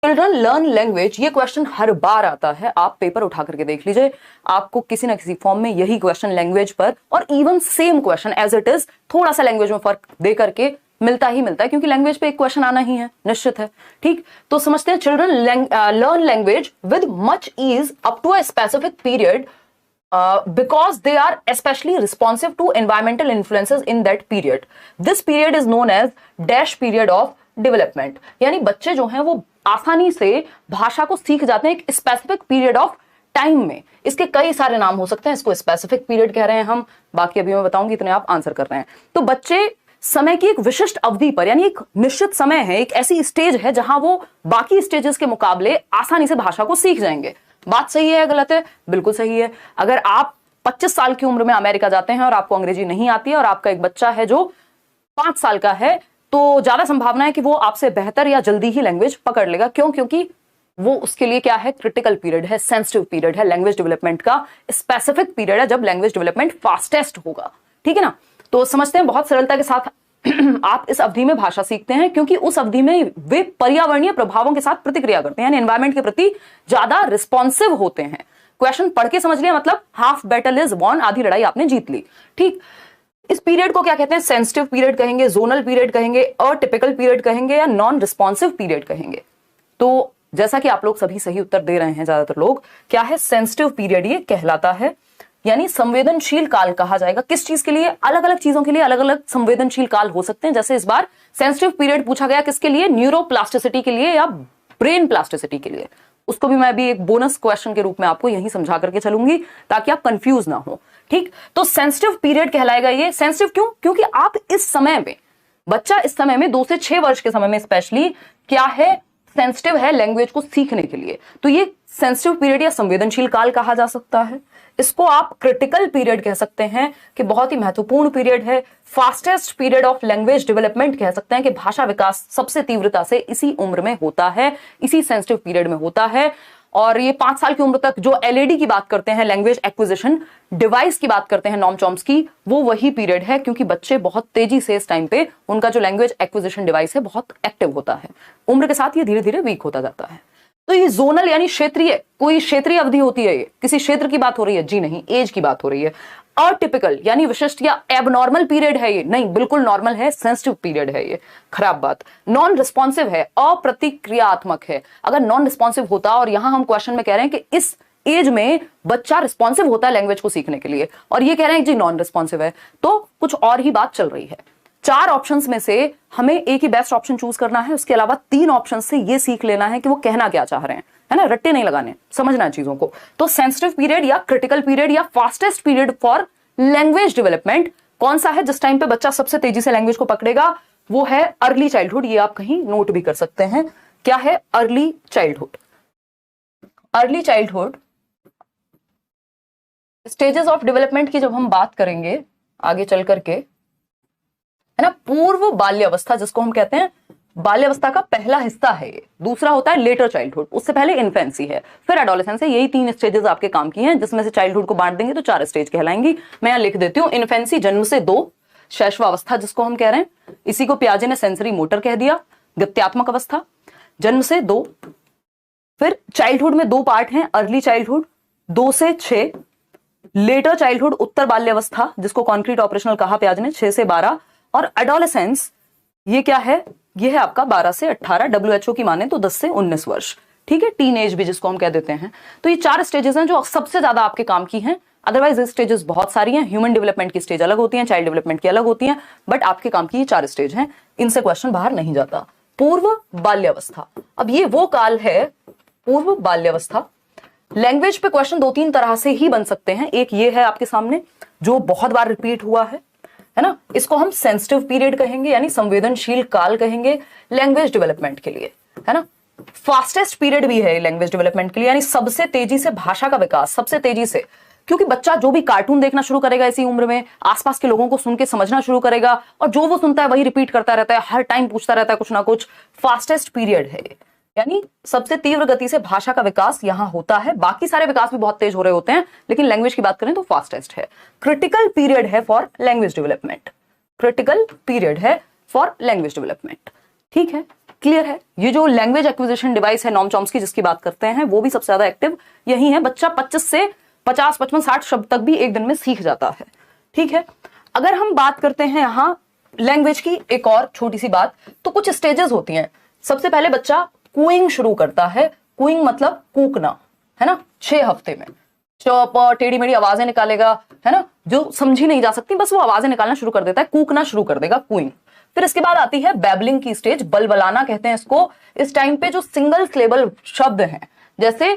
Children learn language, ये question हर बार आता है, आप पेपर उठा करके देख लीजिए, आपको किसी ना किसी फॉर्म में यही क्वेश्चन लैंग्वेज पर, और even same question as it is थोड़ा सा लैंग्वेज में फर्क दे करके मिलता ही मिलता है, क्योंकि लैंग्वेज पे एक क्वेश्चन आना ही है, निश्चित है। ठीक, तो समझते हैं, children learn language with much ease up to a specific period because they are especially responsive to environmental influences in that period. This period is known as dash period of development. यानी बच्चे जो हैं वो आसानी से भाषा को सीख जाते हैं एक स्पेसिफिक पीरियड ऑफ टाइम में। इसके कई सारे नाम हो सकते हैं, इसको स्पेसिफिक पीरियड कह रहे हैं हम, बाकी अभी मैं बताऊंगी, इतने आप आंसर कर रहे हैं। तो बच्चे समय की एक विशिष्ट अवधि पर, यानी एक निश्चित समय है, एक ऐसी स्टेज है जहां वो बाकी स्टेजेस के मुकाबले आसानी से भाषा को सीख जाएंगे। बात सही है या गलत है? बिल्कुल सही है। अगर आप 25 साल की उम्र में अमेरिका जाते हैं और आपको अंग्रेजी नहीं आती है, और आपका एक बच्चा है जो 5 साल का है, तो ज्यादा संभावना है कि वो आपसे बेहतर या जल्दी ही लैंग्वेज पकड़ लेगा। क्यों? क्योंकि वो उसके लिए क्या है, क्रिटिकल पीरियड है, सेंसिटिव पीरियड है, लैंग्वेज डेवलपमेंट का स्पेसिफिक पीरियड है, जब लैंग्वेज डेवलपमेंट फास्टेस्ट होगा। ठीक है ना? तो समझते हैं, बहुत सरलता के साथ आप इस अवधि में भाषा सीखते हैं, क्योंकि उस अवधि में वे पर्यावरणीय प्रभावों के साथ प्रतिक्रिया करते हैं, यानी एनवायरमेंट के प्रति ज्यादा रिस्पॉन्सिव होते हैं। क्वेश्चन पढ़ के समझ लिया, मतलब हाफ बैटल इज वॉन, आधी लड़ाई आपने जीत ली। ठीक, इस पीरियड को क्या कहते हैं? सेंसिटिव पीरियड कहेंगे, जोनल पीरियड कहेंगे, अटिपिकल पीरियड कहेंगे, या नॉन रिस्पॉन्सिव पीरियड कहेंगे। तो जैसा कि आप लोग सभी सही उत्तर दे रहे हैं, ज्यादातर लोग, क्या है, सेंसिटिव पीरियड ये कहलाता है, यानी संवेदनशील काल कहा जाएगा। किस चीज के लिए? अलग अलग चीजों के लिए अलग अलग संवेदनशील काल हो सकते हैं। जैसे इस बार सेंसिटिव पीरियड पूछा गया किसके लिए? न्यूरोप्लास्टिसिटी के लिए या ब्रेन प्लास्टिसिटी के लिए। उसको भी मैं भी एक बोनस क्वेश्चन के रूप में आपको यही समझा करके चलूंगी, ताकि आप कंफ्यूज ना हो। ठीक, तो सेंसिटिव पीरियड कहलाएगा ये। सेंसिटिव क्यों? क्योंकि आप इस समय में, बच्चा इस समय में 2 से 6 वर्ष के समय में स्पेशली क्या है, सेंसिटिव है लैंग्वेज को सीखने के लिए। तो ये सेंसिटिव पीरियड या संवेदनशील काल कहा जा सकता है। इसको आप क्रिटिकल पीरियड कह सकते हैं कि बहुत ही महत्वपूर्ण पीरियड है। Fastest period of language development कह सकते हैं कि भाषा विकास सबसे तीव्रता से इसी उम्र में होता है, इसी सेंसिटिव पीरियड में होता है। और ये 5 साल की उम्र तक जो एलएडी की बात करते हैं, लैंग्वेज एक्विजिशन डिवाइस की बात करते हैं, नॉम चॉम्स्की, वो वही पीरियड है, क्योंकि बच्चे बहुत तेजी से इस टाइम पे उनका जो लैंग्वेज एक्विजिशन डिवाइस है बहुत एक्टिव होता है। उम्र के साथ ये धीरे धीरे वीक होता जाता है। तो ये जोनल यानी क्षेत्रीय, कोई क्षेत्रीय अवधि होती है, ये किसी क्षेत्र की बात हो रही है? जी नहीं, एज की बात हो रही है। अटिपिकल यानी विशिष्ट या एबनॉर्मल पीरियड है ये? नहीं, बिल्कुल नॉर्मल है, सेंसिटिव पीरियड है ये। खराब बात। नॉन रिस्पॉन्सिव है, अप्रतिक्रियात्मक है। अगर नॉन रिस्पॉन्सिव होता, और यहां हम क्वेश्चन में कह रहे हैं कि इस एज में बच्चा रिस्पॉन्सिव होता है लैंग्वेज को सीखने के लिए, और ये कह रहे हैं जी नॉन रिस्पॉन्सिव है, तो कुछ और ही बात चल रही है। 4 ऑप्शंस में से हमें एक ही बेस्ट ऑप्शन चूज करना है, उसके अलावा 3 ऑप्शन से ये सीख लेना है कि वो कहना क्या चाह रहे हैं, है ना? रट्टे नहीं लगाने, समझना है चीजों को। तो सेंसिटिव पीरियड या क्रिटिकल पीरियड या fastest period for language development कौन सा है जिस टाइम पे बच्चा सबसे तेजी से लैंग्वेज को पकड़ेगा? वो है अर्ली चाइल्डहुड। ये आप कहीं नोट भी कर सकते हैं। क्या है? Early childhood. Early childhood stages of development की जब हम बात करेंगे आगे चल करके, है ना, पूर्व बाल्यावस्था जिसको हम कहते हैं, बाल्यावस्था का पहला हिस्सा है ये। दूसरा होता है लेटर चाइल्डहुड, उससे पहले इन्फेंसी है, फिर एडोलेसेंस है। यही 3 स्टेजेस आपके काम की हैं, जिसमें से चाइल्डहुड को बांट देंगे तो 4 स्टेज कहलाएंगी। मैं यहां लिख देती हूं, इन्फेंसी जन्म से 2, शैशवावस्था जिसको हम कह रहे हैं, इसी को पियाजे ने सेंसरी मोटर कह दिया, गत्यात्मक अवस्था, जन्म से 2। फिर चाइल्डहुड में 2 पार्ट हैं, अर्ली चाइल्डहुड 2 से 6, लेटर चाइल्डहुड उत्तर बाल्यावस्था जिसको कॉन्क्रीट ऑपरेशनल कहा पियाजे ने, 6 से 12, और एडोलेसेंस ये क्या है? ये है आपका 12 से 18, WHO की माने तो 10 से 19 वर्ष। ठीक है, टीन एज भी जिसको हम कह देते हैं। तो ये 4 स्टेजेस हैं जो सबसे ज्यादा आपके काम की हैं। अदरवाइज ये स्टेजेस बहुत सारी हैं, ह्यूमन डेवलपमेंट की स्टेज अलग होती हैं, चाइल्ड डेवलपमेंट की अलग होती हैं, बट आपके काम की ये 4 स्टेज हैं, इनसे क्वेश्चन बाहर नहीं जाता। पूर्व बाल्यावस्था, अब ये वो काल है, पूर्व बाल्यावस्था। लैंग्वेज पे क्वेश्चन 2-3 तरह से ही बन सकते हैं। एक ये है आपके सामने जो बहुत बार रिपीट हुआ है ना, इसको हम सेंसिटिव पीरियड कहेंगे, यानी संवेदनशील काल कहेंगे लैंग्वेज डेवलपमेंट के लिए, है ना। फास्टेस्ट पीरियड भी है लैंग्वेज डेवलपमेंट के लिए, यानी सबसे तेजी से भाषा का विकास, सबसे तेजी से, क्योंकि बच्चा जो भी कार्टून देखना शुरू करेगा इसी उम्र में, आसपास के लोगों को सुन के समझना शुरू करेगा, और जो वो सुनता है वही रिपीट करता रहता है, हर टाइम पूछता रहता है कुछ ना कुछ। फास्टेस्ट पीरियड है, यानी सबसे तीव्र गति से भाषा का विकास यहां होता है। बाकी सारे विकास भी बहुत तेज हो रहे होते हैं, लेकिन लैंग्वेज की बात करें तो फास्टेस्ट है। क्रिटिकल पीरियड है for language development, critical period है फॉर लैंग्वेज डेवलपमेंट। ठीक है, क्लियर है। ये जो लैंग्वेज एक्विजिशन डिवाइस है नॉम चॉम्स्की जिसकी बात करते हैं, वो भी सबसे ज्यादा एक्टिव यही है। बच्चा 25 से 50, 55, 60 शब्द तक भी एक दिन में सीख जाता है। ठीक है, अगर हम बात करते हैं यहां लैंग्वेज की एक और छोटी सी बात, तो कुछ स्टेजेस होती हैं। सबसे पहले बच्चा कूइंग शुरू करता है। कूइंग मतलब कूकना, है ना, 6 हफ्ते में चौप टेढ़ी मेढ़ी आवाजें निकालेगा, है ना, जो समझी नहीं जा सकती, बस वो आवाजें निकालना शुरू कर देता है, कूकना शुरू कर देगा, कूइंग। फिर इसके बाद आती है बैबलिंग की स्टेज, बलबलाना कहते हैं इसको। इस टाइम पे जो सिंगल सिलेबल शब्द हैं जैसे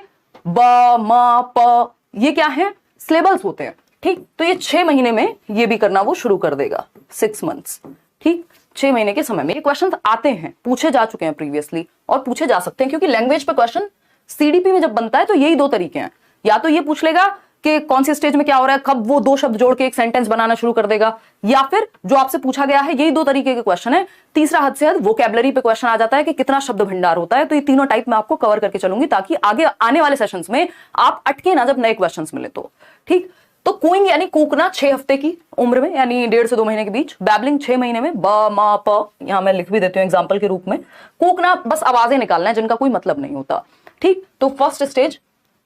ब, म, प, ये क्या है, सिलेबल्स होते हैं। ठीक, तो ये 6 महीने में ये भी करना वो शुरू कर देगा, 6 मंथ्स। ठीक, 6 महीने के समय में ये क्वेश्चन आते हैं, पूछे जा चुके हैं प्रीवियसली और पूछे जा सकते हैं, क्योंकि लैंग्वेज पे क्वेश्चन सीडीपी में जब बनता है तो यही 2 तरीके हैं। या तो ये पूछ लेगा कि कौन सी स्टेज में क्या हो रहा है, कब वो 2 शब्द जोड़ के एक सेंटेंस बनाना शुरू कर देगा, या फिर जो आपसे पूछा गया है, यही 2 तरीके के क्वेश्चन है। तीसरा हद से हद वोकैबुलरी पे क्वेश्चन आ जाता है कि कितना शब्द भंडार होता है। तो ये तीनों टाइप में आपको कवर करके चलूंगी, ताकि आगे आने वाले सेशंस में आप अटके ना जब नए क्वेश्चन मिले तो। ठीक, तो कूइंग यानी कूकना 6 हफ्ते की उम्र में, यानी 1.5 से 2 महीने के बीच। बैबलिंग 6 महीने में, ब, म, प, यहां मैं लिख भी देती हूँ एग्जाम्पल के रूप में। कूकना बस आवाजें निकालना है जिनका कोई मतलब नहीं होता। ठीक, तो फर्स्ट स्टेज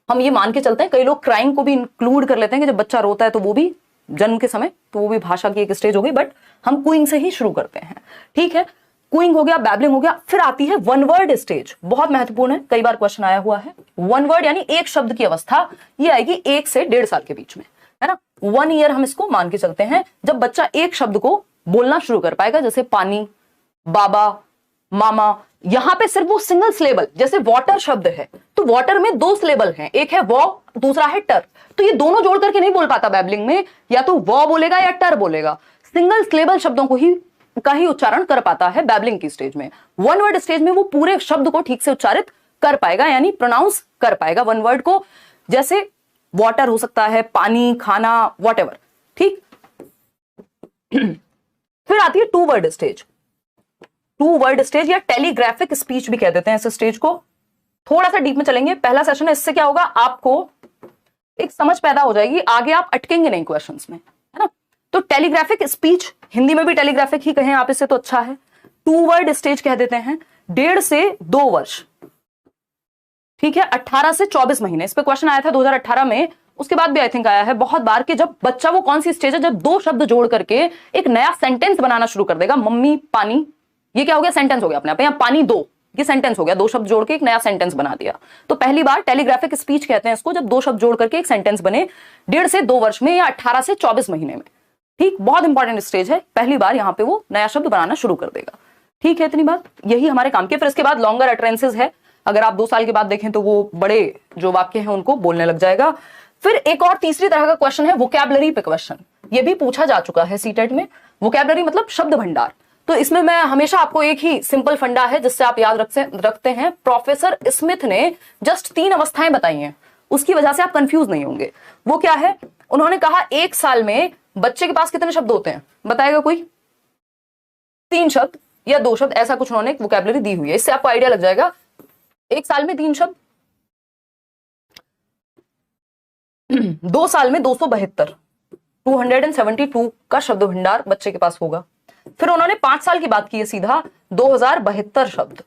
हम ये मान के चलते हैं, कई लोग क्राइंग को भी इंक्लूड कर लेते हैं कि जब बच्चा रोता है तो वो भी जन्म के समय, तो वो भी भाषा की एक स्टेज हो गई, बट हम कूइंग से ही शुरू करते हैं। ठीक है, कूइंग हो गया, बैबलिंग हो गया। फिर आती है वन वर्ड स्टेज, बहुत महत्वपूर्ण है, कई बार क्वेश्चन आया हुआ है। वन वर्ड यानी एक शब्द की अवस्था, ये आएगी 1 से 1.5 साल के बीच में, है ना। 1 ईयर हम इसको मान के चलते हैं जब बच्चा एक शब्द को बोलना शुरू कर पाएगा, जैसे पानी, बाबा, मामा। यहां पे सिर्फ वो सिंगल सिलेबल, जैसे वाटर शब्द है तो वाटर में 2 सिलेबल हैं, एक है वो, दूसरा है टर। तो ये दोनों जोड़ करके नहीं बोल पाता बैबलिंग में, या तो वो बोलेगा या टर बोलेगा। सिंगल सिलेबल शब्दों को ही का ही उच्चारण कर पाता है बैबलिंग की स्टेज में। वन वर्ड स्टेज में वो पूरे शब्द को ठीक से उच्चारित कर पाएगा, यानी प्रोनाउंस कर पाएगा वन वर्ड को, जैसे वाटर हो सकता है, पानी, खाना, वॉट। ठीक, फिर आती है 2 वर्ड स्टेज। 2 वर्ड स्टेज या टेलीग्राफिक स्पीच भी कह देते हैं इस स्टेज को। थोड़ा सा डीप में चलेंगे, पहला सेशन है, इससे क्या होगा, आपको एक समझ पैदा हो जाएगी, आगे आप अटकेंगे नहीं क्वेश्चंस में, है ना। तो टेलीग्राफिक स्पीच, हिंदी में भी टेलीग्राफिक ही कहें आप इससे तो अच्छा है। 2 वर्ड स्टेज कह देते हैं, 1.5 से 2 वर्ष। ठीक है, 18 से 24 महीने, इस पे क्वेश्चन आया था 2018 में, उसके बाद भी आई थिंक आया है बहुत बार कि जब बच्चा, वो कौन सी स्टेज है जब 2 शब्द जोड़ करके एक नया सेंटेंस बनाना शुरू कर देगा। मम्मी, पानी, ये क्या हो गया, सेंटेंस हो गया अपने आप। यहाँ पानी 2, ये सेंटेंस हो गया, 2 शब्द जोड़ के एक नया सेंटेंस बना दिया। तो पहली बार टेलीग्राफिक स्पीच कहते हैं इसको, जब 2 शब्द जोड़ करके एक सेंटेंस बने 1.5 से 2 वर्ष में, या 18 से 24 महीने में। ठीक, बहुत इंपॉर्टेंट स्टेज है, पहली बार यहाँ पे वो नया शब्द बनाना शुरू कर देगा। ठीक है, इतनी बात, यही हमारे काम की। फिर इसके बाद लॉन्गर अटरेंसेज है, अगर आप 2 साल के बाद देखें तो वो बड़े जो वाक्य हैं उनको बोलने लग जाएगा। फिर एक और तीसरी तरह का क्वेश्चन है वोकैबुलरी पे क्वेश्चन, ये भी पूछा जा चुका है सीटेट में। वोकैबुलरी मतलब शब्द भंडार। तो इसमें मैं हमेशा आपको एक ही सिंपल फंडा है जिससे आप याद रखते हैं। प्रोफेसर स्मिथ ने जस्ट 3 अवस्थाएं बताई हैं, उसकी वजह से आप कंफ्यूज नहीं होंगे। वो क्या है, उन्होंने कहा 1 साल में बच्चे के पास कितने शब्द होते हैं, बताएगा कोई? 3 शब्द या 2 शब्द, ऐसा कुछ उन्होंने एक वोकैबुलरी दी हुई है, इससे आपको आइडिया लग जाएगा। 1 साल में 3 शब्द, 2 साल में 272, 272 का शब्द भंडार बच्चे के पास होगा। फिर उन्होंने 5 साल की बात की है, सीधा 2072 शब्द।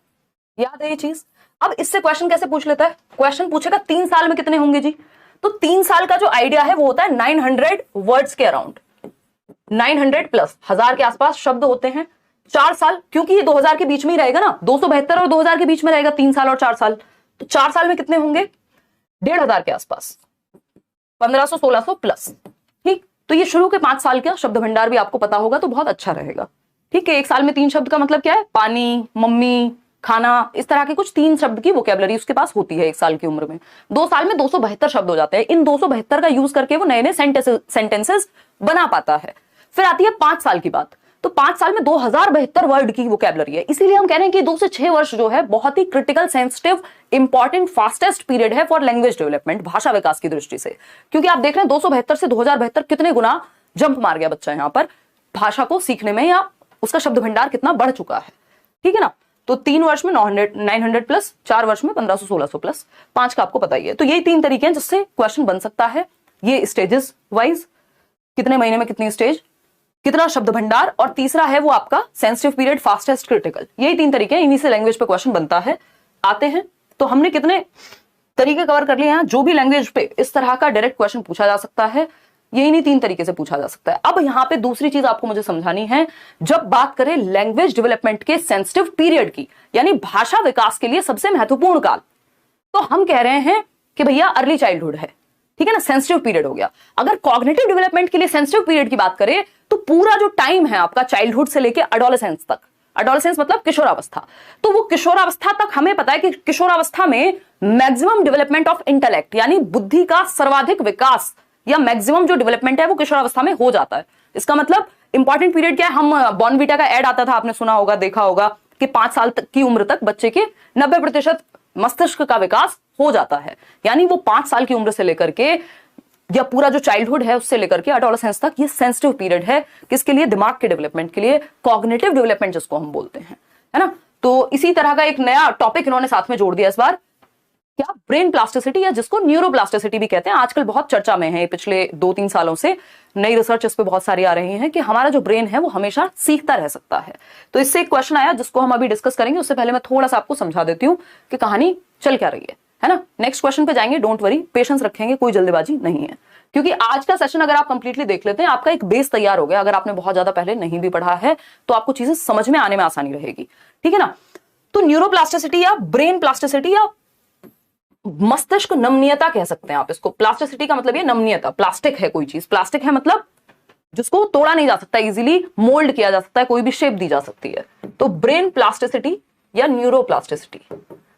याद है ये चीज? अब इससे क्वेश्चन कैसे पूछ लेता है, क्वेश्चन पूछेगा 3 साल में कितने होंगे जी, तो 3 साल का जो आइडिया है वो होता है 900 वर्ड्स के अराउंड, 900 प्लस 1000 के आसपास शब्द होते हैं। 4 साल, क्योंकि ये 2000 के बीच में ही रहेगा ना, 272 और 2000 के बीच में रहेगा, 3 साल और 4 साल, तो 4 साल में कितने होंगे, 1500 के आसपास, 1500 1600 प्लस। ठीक, तो ये शुरू के 5 साल का शब्द भंडार भी आपको पता होगा तो बहुत अच्छा रहेगा। ठीक है, 1 साल में 3 शब्द का मतलब क्या है, पानी, मम्मी, खाना, इस तरह के कुछ 3 शब्द की वोकैबुलरी उसके पास होती है 1 साल की उम्र में। 2 साल में 272 शब्द हो जाते हैं, इन 272 का यूज करके वो नए नए सेंटेंसेस बना पाता है। फिर आती है 5 साल की बात, तो 5 साल में 2072 वर्ड की वोकैबुलरी है। इसीलिए हम कह रहे हैं कि 2 से 6 वर्ष जो है बहुत ही critical, sensitive, important, fastest period है फॉर लैंग्वेज डेवलपमेंट, भाषा विकास की दृष्टि से। क्योंकि आप देख रहे हैं 272 से 2072 कितने गुना जंप मार गया बच्चा यहाँ पर भाषा को सीखने में, या उसका शब्द भंडार कितना बढ़ चुका है। ठीक है ना, तो 3 वर्ष में 900 प्लस, 4 वर्ष में 1500 1600 प्लस, 5 का आपको पता ही है। तो यही 3 तरीके हैं जिससे क्वेश्चन बन सकता है। ये स्टेजेस वाइज, कितने महीने में कितनी स्टेज, कितना शब्द भंडार, और तीसरा है वो आपका सेंसिटिव पीरियड, फास्टेस्ट, क्रिटिकल। यही 3 तरीके हैं, इन्हीं से लैंग्वेज पे क्वेश्चन बनता है। आते हैं तो हमने कितने तरीके कवर कर लिए हैं। जो भी लैंग्वेज पे इस तरह का डायरेक्ट क्वेश्चन पूछा जा सकता है, ये इन्हीं 3 तरीके से पूछा जा सकता है। अब यहां पे दूसरी चीज आपको मुझे समझानी है, जब बात करें लैंग्वेज डेवलपमेंट के सेंसिटिव पीरियड की, यानी भाषा विकास के लिए सबसे महत्वपूर्ण काल, तो हम कह रहे हैं कि भैया अर्ली चाइल्डहुड है, ठीक है ना, सेंसिटिव पीरियड हो गया। अगर कॉग्निटिव डेवलपमेंट के लिए सेंसिटिव पीरियड की बात करें तो पूरा जो टाइम है आपका चाइल्डहुड से लेकर एडोलेसेंस तक, एडोलेसेंस मतलब किशोरावस्था, तो वो किशोरावस्था तक हमें पता है कि किशोरावस्था में मैक्सिमम डेवलपमेंट ऑफ इंटेलेक्ट, यानी बुद्धि का सर्वाधिक विकास या मैक्सिमम जो डेवलपमेंट है वो किशोरावस्था में हो जाता है। इसका मतलब इंपॉर्टेंट पीरियड क्या है, हम बॉर्नवीटा का एड आता था, आपने सुना होगा, देखा होगा कि 5 साल तक की उम्र तक बच्चे के 90% मस्तिष्क का विकास हो जाता है। यानी वो 5 साल की उम्र से लेकर के या पूरा जो चाइल्डहुड है उससे लेकर के एडोलेसेंस तक ये सेंसिटिव पीरियड है। किसके लिए? दिमाग के डेवलपमेंट के लिए, कॉग्निटिव डेवलपमेंट जिसको हम बोलते हैं, है ना। तो इसी तरह का एक नया टॉपिक इन्होंने साथ में जोड़ दिया इस बार, क्या? ब्रेन प्लास्टिसिटी, या जिसको न्यूरोप्लास्टिसिटी भी कहते हैं। आजकल बहुत चर्चा में है, पिछले 2-3 सालों से नई रिसर्च इस पे बहुत सारी आ रही है कि हमारा जो ब्रेन है वो हमेशा सीखता रह सकता है। तो इससे एक क्वेश्चन आया जिसको हम अभी डिस्कस करेंगे, उससे पहले मैं थोड़ा सा आपको समझा देती हूँ कि कहानी चल क्या रही है ना। नेक्स्ट क्वेश्चन पे जाएंगे, डोंट वरी, पेशेंस रखेंगे, कोई जल्दबाजी नहीं है, क्योंकि आज का सेशन अगर आप कंप्लीटली देख लेते हैं आपका एक बेस तैयार हो गया। अगर आपने बहुत ज्यादा पहले नहीं भी पढ़ा है तो आपको चीजें समझ में आने में आसानी रहेगी, ठीक है ना। तो न्यूरोप्लास्टिसिटी या ब्रेन प्लास्टिसिटी या मस्तिष्क नमनीयता कह सकते हैं आप इसको। प्लास्टिसिटी का मतलब ये नमनीयता, प्लास्टिक है कोई चीज, प्लास्टिक है मतलब जिसको तोड़ा नहीं जा सकता, इजीली मोल्ड किया जा सकता है, कोई भी शेप दी जा सकती है। तो ब्रेन प्लास्टिसिटी या न्यूरोप्लास्टिसिटी,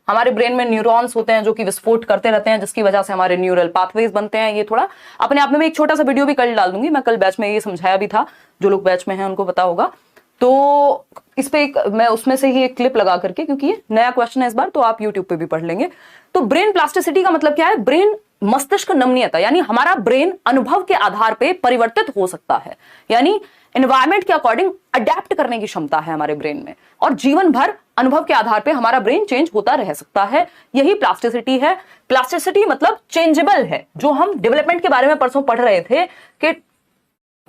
हमारे ब्रेन में न्यूरॉन्स होते हैं जो कि विस्फोट करते रहते हैं, जिसकी वजह से हमारे न्यूरल पाथवेज बनते हैं। ये थोड़ा अपने आप में मैं एक छोटा सा वीडियो भी कल डाल दूंगी, मैं कल बैच में ये समझाया भी था, जो लोग बैच में हैं उनको पता होगा। तो इस पे एक मैं उसमें से ही एक क्लिप लगा करके, क्योंकि ये नया क्वेश्चन है इस बार, तो आप यूट्यूब पे भी पढ़ लेंगे। तो ब्रेन प्लास्टिसिटी का मतलब क्या है? ब्रेन मस्तिष्क नमनीयता, यानी हमारा ब्रेन अनुभव के आधार पे परिवर्तित हो सकता है, यानी एनवायरमेंट के अकॉर्डिंग अडेप्ट करने की क्षमता है हमारे ब्रेन में, और जीवन भर अनुभव के आधार पे हमारा ब्रेन चेंज होता रह सकता है। यही प्लास्टिसिटी है। प्लास्टिसिटी मतलब चेंजेबल है, जो हम डेवलपमेंट के बारे में परसों पढ़ रहे थे कि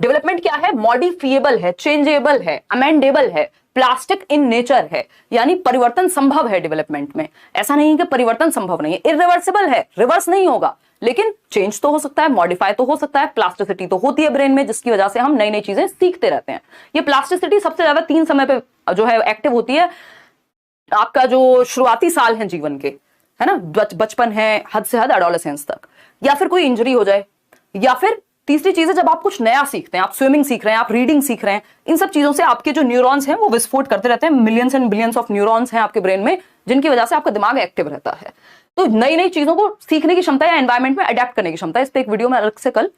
डेवलपमेंट क्या है? मॉडिफिएबल है, चेंजेबल है, अमेंडेबल है, प्लास्टिक इन नेचर है, यानी परिवर्तन संभव है डेवलपमेंट में। ऐसा नहीं कि परिवर्तन संभव नहीं है, इरिवर्सिबल है, रिवर्स नहीं होगा, लेकिन चेंज तो हो सकता है, मॉडिफाई तो हो सकता है। प्लास्टिसिटी तो होती है ब्रेन में, जिसकी वजह से हम नई नई चीजें सीखते रहते हैं। ये प्लास्टिसिटी सबसे ज्यादा 3 समय पे जो है एक्टिव होती है। आपका जो शुरुआती साल है जीवन के, है ना, बचपन है, हद से हद एडोलेसेंस तक, या फिर कोई इंजरी हो जाए, या फिर तीसरी चीज है जब आप कुछ नया सीखते हैं, आप स्विमिंग सीख रहे हैं, आप रीडिंग सीख रहे हैं, इन सब चीजों से आपके जो न्यूरॉन्स हैं वो विस्फोट करते रहते हैं। Millions and billions of neurons हैं आपके ब्रेन में, जिनकी वजह से आपका दिमाग एक्टिव रहता है। तो नई नई चीजों को सीखने की क्षमता या एनवायरमेंट में अडेप्ट करने की क्षमता, इस पे एक वीडियो में अलग से कल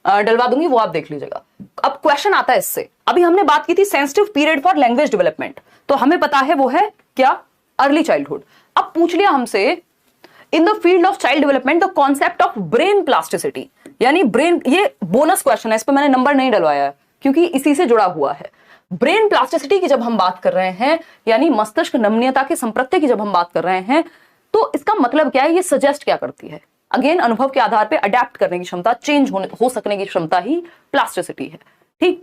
डलवा दूंगी, वो आप देख लीजिएगा। अब क्वेश्चन आता है इससे, अभी हमने बात की थी sensitive period for language development, तो हमें पता है वो है क्या? Early childhood. अब पूछ लिया हमसे, in the field of child development the concept of brain plasticity, यानी ब्रेन, ये बोनस क्वेश्चन है, इस पे मैंने नंबर नहीं डलवाया है क्योंकि इसी से जुड़ा हुआ है। ब्रेन प्लास्टिसिटी की जब हम बात कर रहे हैं, यानी मस्तिष्क नमनीयता के संप्रत्य की जब हम बात कर रहे हैं, तो इसका मतलब क्या है? ये सजेस्ट क्या करती है? अगेन, अनुभव के आधार पे अडेप्ट करने की क्षमता, चेंज हो सकने की क्षमता ही प्लास्टिसिटी है। ठीक,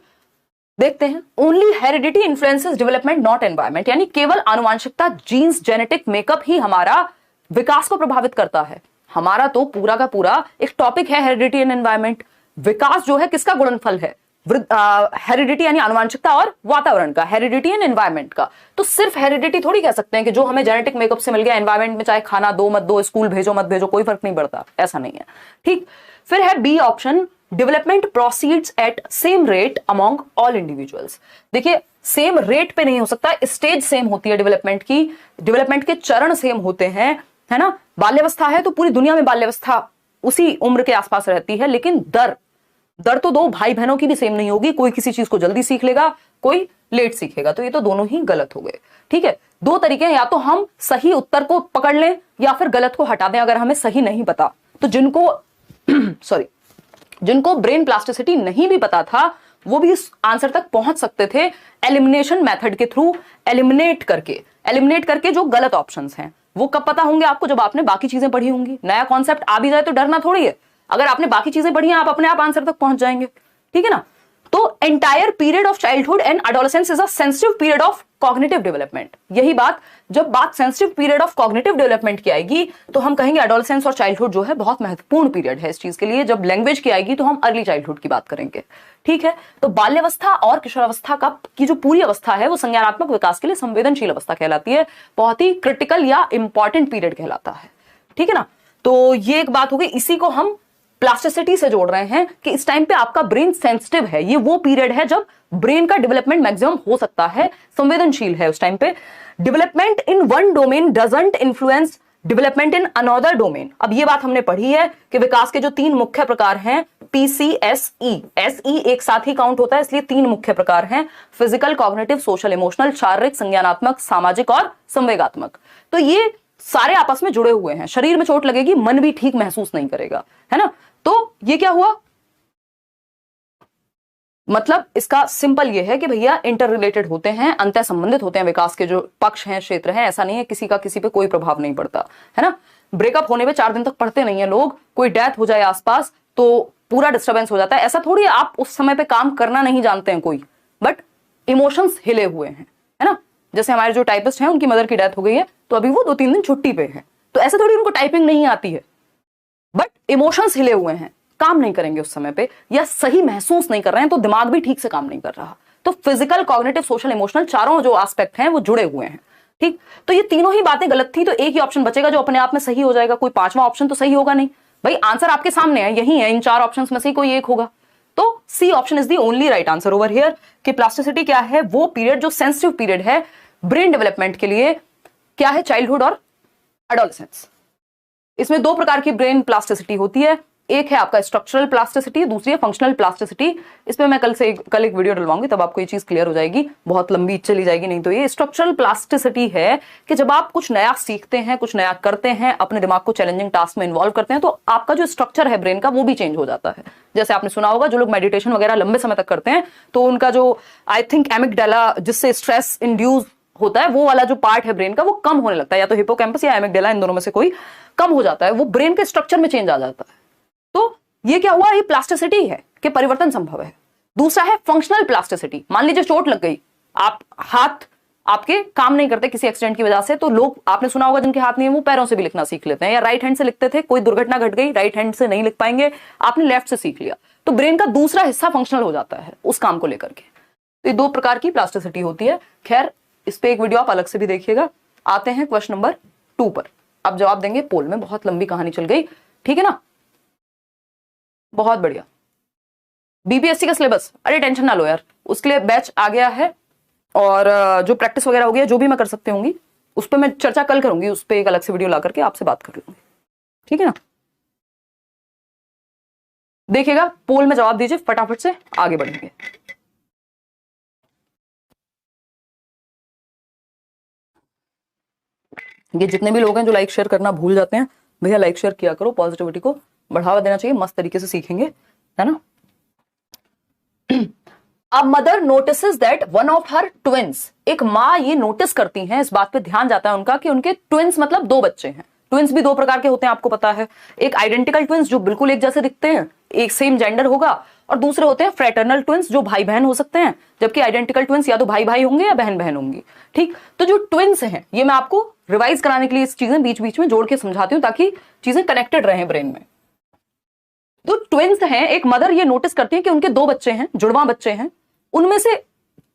देखते हैं। Only heredity influences development, not environment, यानी केवल आनुवांशिकता, जीन्स, जेनेटिक मेकअप ही हमारा विकास को प्रभावित करता है। हमारा तो पूरा का पूरा एक टॉपिक है हेरिडिटी एंड एनवायरमेंट। विकास जो है किसका गुणनफल है? हेरिडिटी यानी आनुवांशिकता और वातावरण का, हेरिडिटी एंड एनवायरमेंट का। तो सिर्फ हेरिडिटी थोड़ी कह सकते हैं कि जो हमें जेनेटिक मेकअप से मिल गया, एनवायरमेंट में चाहे खाना दो मत दो, स्कूल भेजो मत भेजो, कोई फर्क नहीं पड़ता, ऐसा नहीं है। ठीक, फिर है B option, development proceeds at same rate among all individuals. देखिए, सेम रेट पे नहीं हो सकता, स्टेज सेम होती है डेवलपमेंट की, डेवलपमेंट के चरण सेम होते हैं, है ना। बाल्यावस्था है तो पूरी दुनिया में बाल्यावस्था उसी उम्र के आसपास रहती है, लेकिन दर तो दो भाई बहनों की भी सेम नहीं होगी। कोई किसी चीज को जल्दी सीख लेगा, कोई लेट सीखेगा, तो ये तो दोनों ही गलत हो गए। ठीक है, 2 तरीके हैं, या तो हम सही उत्तर को पकड़ लें या फिर गलत को हटा दें अगर हमें सही नहीं पता। तो जिनको ब्रेन प्लास्टिसिटी नहीं भी पता था वो भी इस आंसर तक पहुंच सकते थे एलिमिनेशन मेथड के थ्रू, एलिमिनेट करके जो गलत ऑप्शंस हैं। वो कब पता होंगे आपको? जब आपने बाकी चीजें पढ़ी होंगी। नया कॉन्सेप्ट आ भी जाए तो डरना थोड़ी है, अगर आपने बाकी चीजें पढ़ी हैं आप अपने आप आंसर तक पहुंच जाएंगे। ठीक है ना। तो entire period of childhood and adolescence is a sensitive period of cognitive development. यही बात, जब बात sensitive period of cognitive development की आएगी तो हम कहेंगे एडोलेसेंस और चाइल्डहुड जो है बहुत महत्वपूर्ण पीरियड है इस चीज के लिए। जब लैंग्वेज की आएगी तो हम अर्ली चाइल्डहुड की बात करेंगे, ठीक है। तो बाल्यावस्था और किशोरावस्था की जो पूरी अवस्था है वो संज्ञानात्मक विकास के लिए संवेदनशील अवस्था कहलाती है, बहुत ही क्रिटिकल या इंपॉर्टेंट पीरियड कहलाता है, ठीक है ना। तो ये एक बात हो गई, इसी को हम प्लास्टिसिटी से जोड़ रहे हैं कि इस टाइम पे आपका ब्रेन सेंसिटिव है। ये वो पीरियड है जब ब्रेन का डेवलपमेंट मैक्सिमम हो सकता है, संवेदनशील है उस टाइम पे। Development in one domain doesn't influence development in another domain. अब ये बात हमने पढ़ी है कि विकास के जो 3 मुख्य प्रकार हैं, PCSE, SE एक साथ ही काउंट होता है, इसलिए 3 मुख्य प्रकार हैं, फिजिकल, कॉग्निटिव, सोशल इमोशनल, शारीरिक, संज्ञानात्मक, सामाजिक और संवेगात्मक। तो ये सारे आपस में जुड़े हुए हैं। शरीर में चोट लगेगी, मन भी ठीक महसूस नहीं करेगा, है ना। तो ये क्या हुआ, मतलब इसका सिंपल ये है कि भैया इंटर रिलेटेड होते हैं, अंतः संबंधित होते हैं विकास के जो पक्ष हैं, क्षेत्र हैं। ऐसा नहीं है किसी का किसी पे कोई प्रभाव नहीं पड़ता, है ना। ब्रेकअप होने पे 4 दिन तक पढ़ते नहीं है लोग, कोई डेथ हो जाए आसपास तो पूरा डिस्टर्बेंस हो जाता है। ऐसा थोड़ी आप उस समय पे काम करना नहीं जानते हैं कोई, बट इमोशंस हिले हुए हैं, है ना। जैसे हमारे जो टाइपिस्ट हैं उनकी मदर की डेथ हो गई है तो अभी वो 2-3 दिन छुट्टी पे है, तो ऐसे थोड़ी उनको टाइपिंग नहीं आती है, बट इमोशंस हिले हुए हैं, काम नहीं करेंगे उस समय पे या सही महसूस नहीं कर रहे हैं तो दिमाग भी ठीक से काम नहीं कर रहा। तो फिजिकल, कॉग्निटिव, सोशल, इमोशनल चारों जो एस्पेक्ट हैं वो जुड़े हुए हैं, ठीक। तो ये तीनों ही बातें गलत थी, तो एक ही ऑप्शन बचेगा जो अपने आप में सही हो जाएगा, कोई 5वां ऑप्शन तो सही होगा नहीं भाई। आंसर आपके सामने है, यही है, इन 4 ऑप्शन में से कोई एक होगा। तो C option is the only right answer over here. कि प्लास्टिसिटी क्या है, वो पीरियड जो सेंसिटिव पीरियड है ब्रेन डेवलपमेंट के लिए, क्या है, चाइल्डहुड और एडोलेसेंस। इसमें 2 प्रकार की ब्रेन प्लास्टिसिटी होती है, एक है आपका स्ट्रक्चरल प्लास्टिसिटी, दूसरी है फंक्शनल प्लास्टिसिटी। इसमें मैं कल एक वीडियो डलवाऊंगी, तब आपको ये चीज क्लियर हो जाएगी, बहुत लंबी चली जाएगी नहीं तो। ये स्ट्रक्चरल प्लास्टिसिटी है कि जब आप कुछ नया सीखते हैं, कुछ नया करते हैं, अपने दिमाग को चैलेंजिंग टास्क में इन्वॉल्व करते हैं, तो आपका जो स्ट्रक्चर है ब्रेन का वो भी चेंज हो जाता है। जैसे आपने सुना होगा जो लोग मेडिटेशन वगैरह लंबे समय तक करते हैं तो उनका जो आई थिंक एमिगडाला, जिससे स्ट्रेस इंड्यूस होता है, वो वाला जो पार्ट है ब्रेन का वो कम होने लगता है, या तो हिपोकैम्पस या एमिगडाला, इन दोनों में से कोई कम हो जाता है, वो ब्रेन के स्ट्रक्चर में चेंज आ जाता है। तो ये क्या हुआ, ये प्लास्टिसिटी है कि परिवर्तन संभव है। दूसरा है फंक्शनल प्लास्टिसिटी। मान लीजिए चोट लग गई, आप हाथ आपके काम नहीं करते किसी एक्सीडेंट की वजह से, तो लोग, आपने सुना होगा जिनके हाथ नहीं है वो पैरों से भी लिखना सीख लेते हैं, या राइट हैंड से लिखते थे, कोई दुर्घटना घट गई, राइट हैंड से नहीं लिख पाएंगे, आपने लेफ्ट से सीख लिया, तो ब्रेन का दूसरा हिस्सा फंक्शनल हो जाता है उस काम को लेकर के। तो ये 2 प्रकार की प्लास्टिसिटी होती है। खैर इस पे एक वीडियो आप अलग से भी देखिएगा। आते हैं क्वेश्चन नंबर 2 पर। अब जवाब देंगे पोल में, बहुत लंबी कहानी चल गई, ठीक है ना। बहुत बढ़िया। बीपीएससी का सिलेबस, अरे टेंशन ना लो यार, उसके लिए बैच आ गया है, और जो प्रैक्टिस वगैरह हो गया, जो भी मैं कर सकती होंगी उस पर मैं चर्चा कल करूंगी, उस पर एक अलग से वीडियो ला करके आपसे बात कर लूंगी, ठीक है ना। देखिएगा पोल में जवाब दीजिए, फटाफट से आगे बढ़ेंगे। ये जितने भी लोग हैं जो लाइक शेयर करना भूल जाते हैं, भैया लाइक शेयर किया करो, पॉजिटिविटी को बढ़ावा देना चाहिए, मस्त तरीके से सीखेंगे, है ना। अब mother notices that one of her twins, एक माँ ये नोटिस करती हैं, इस बात पे ध्यान जाता है उनका कि उनके ट्विंस मतलब 2 बच्चे हैं। ट्विंस भी 2 प्रकार के होते हैं, आपको पता है। एक आइडेंटिकल ट्विंस जो बिल्कुल एक जैसे दिखते हैं, एक सेम जेंडर होगा, और दूसरे होते हैं फ्रेटर्नल ट्विंस जो भाई बहन हो सकते हैं, जबकि आइडेंटिकल ट्विंस या तो भाई भाई होंगे या बहन बहन होंगी, ठीक। तो जो ट्विंस हैं, ये मैं आपको रिवाइज कराने के लिए इस चीजें बीच बीच में जोड़ के समझाती हूं ताकि चीजें कनेक्टेड रहें ब्रेन में। तो ट्विंस हैं, एक मदर ये नोटिस करती है कि उनके 2 बच्चे हैं, जुड़वा बच्चे हैं, उनमें से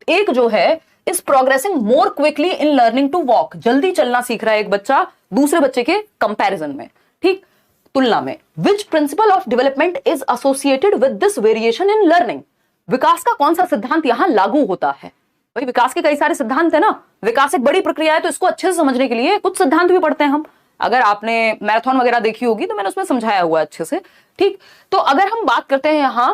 एक जो है is progressing more quickly in learning to walk, जल्दी चलना सीख रहा है एक बच्चा दूसरे बच्चे के कंपैरिजन में, ठीक, तुलना में। Which principle of development is associated with this variation in learning, विकास का कौन सा सिद्धांत यहां लागू होता है। भाई विकास के कई सारे सिद्धांत है ना, विकास एक बड़ी प्रक्रिया है, तो इसको अच्छे से समझने के लिए कुछ सिद्धांत भी पढ़ते हैं हम। अगर आपने मैराथन वगैरह देखी होगी तो मैंने उसमें समझाया हुआ अच्छे से, ठीक। तो अगर हम बात करते हैं यहां,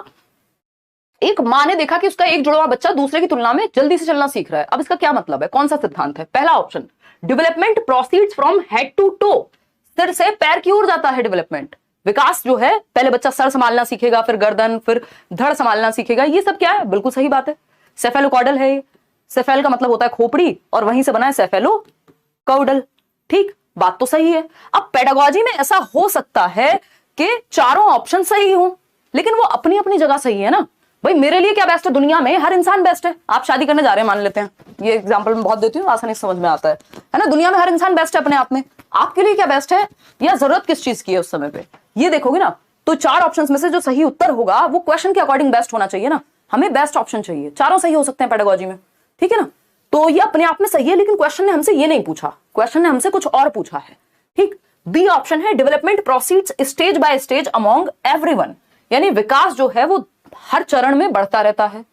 एक मां ने देखा कि उसका एक जुड़वा बच्चा दूसरे की तुलना में जल्दी से चलना सीख रहा है। अब इसका क्या मतलब है, कौन सा सिद्धांत है। पहला option, development proceeds from head to toe, सिर से पैर की ओर जाता है डेवलपमेंट। विकास जो है, पहले बच्चा सर संभालना सीखेगा, फिर गर्दन, फिर धड़ संभालना सीखेगा, ये सब क्या है, बिल्कुल सही बात है, सेफेलोकॉर्डल है ये। सेफेल का मतलब होता है खोपड़ी, और वहीं से बना है सेफेलोकॉर्डल, ठीक, बात तो सही है। अब पेडागोजी में ऐसा हो सकता है कि चारों ऑप्शन सही हो, लेकिन वो अपनी अपनी जगह सही है ना। भाई मेरे लिए क्या बेस्ट है? दुनिया में हर इंसान बेस्ट है। आप शादी करने जा रहे हैं, मान लेते हैं, ये एग्जांपल मैं बहुत देती हूँ, आसानी से समझ में आता है ना। दुनिया में हर इंसान बेस्ट है अपने आप में। आपके लिए क्या बेस्ट है या जरूरत किस चीज की है उस समय पे, ये देखोगे ना, तो 4 ऑप्शंस में से जो सही उत्तर होगा वो क्वेश्चन के अकॉर्डिंग बेस्ट होना चाहिए ना। हमें बेस्ट ऑप्शन चाहिए, चारों सही हो सकते हैं पेडागोजी में, ठीक है ना। तो ये अपने आप में सही है, लेकिन क्वेश्चन ने हमसे ये नहीं पूछा, क्वेश्चन ने हमसे कुछ और पूछा है, ठीक। बी ऑप्शन है development proceeds stage by stage among everyone, यानी विकास जो है वो हर चरण में बढ़ता रहता है।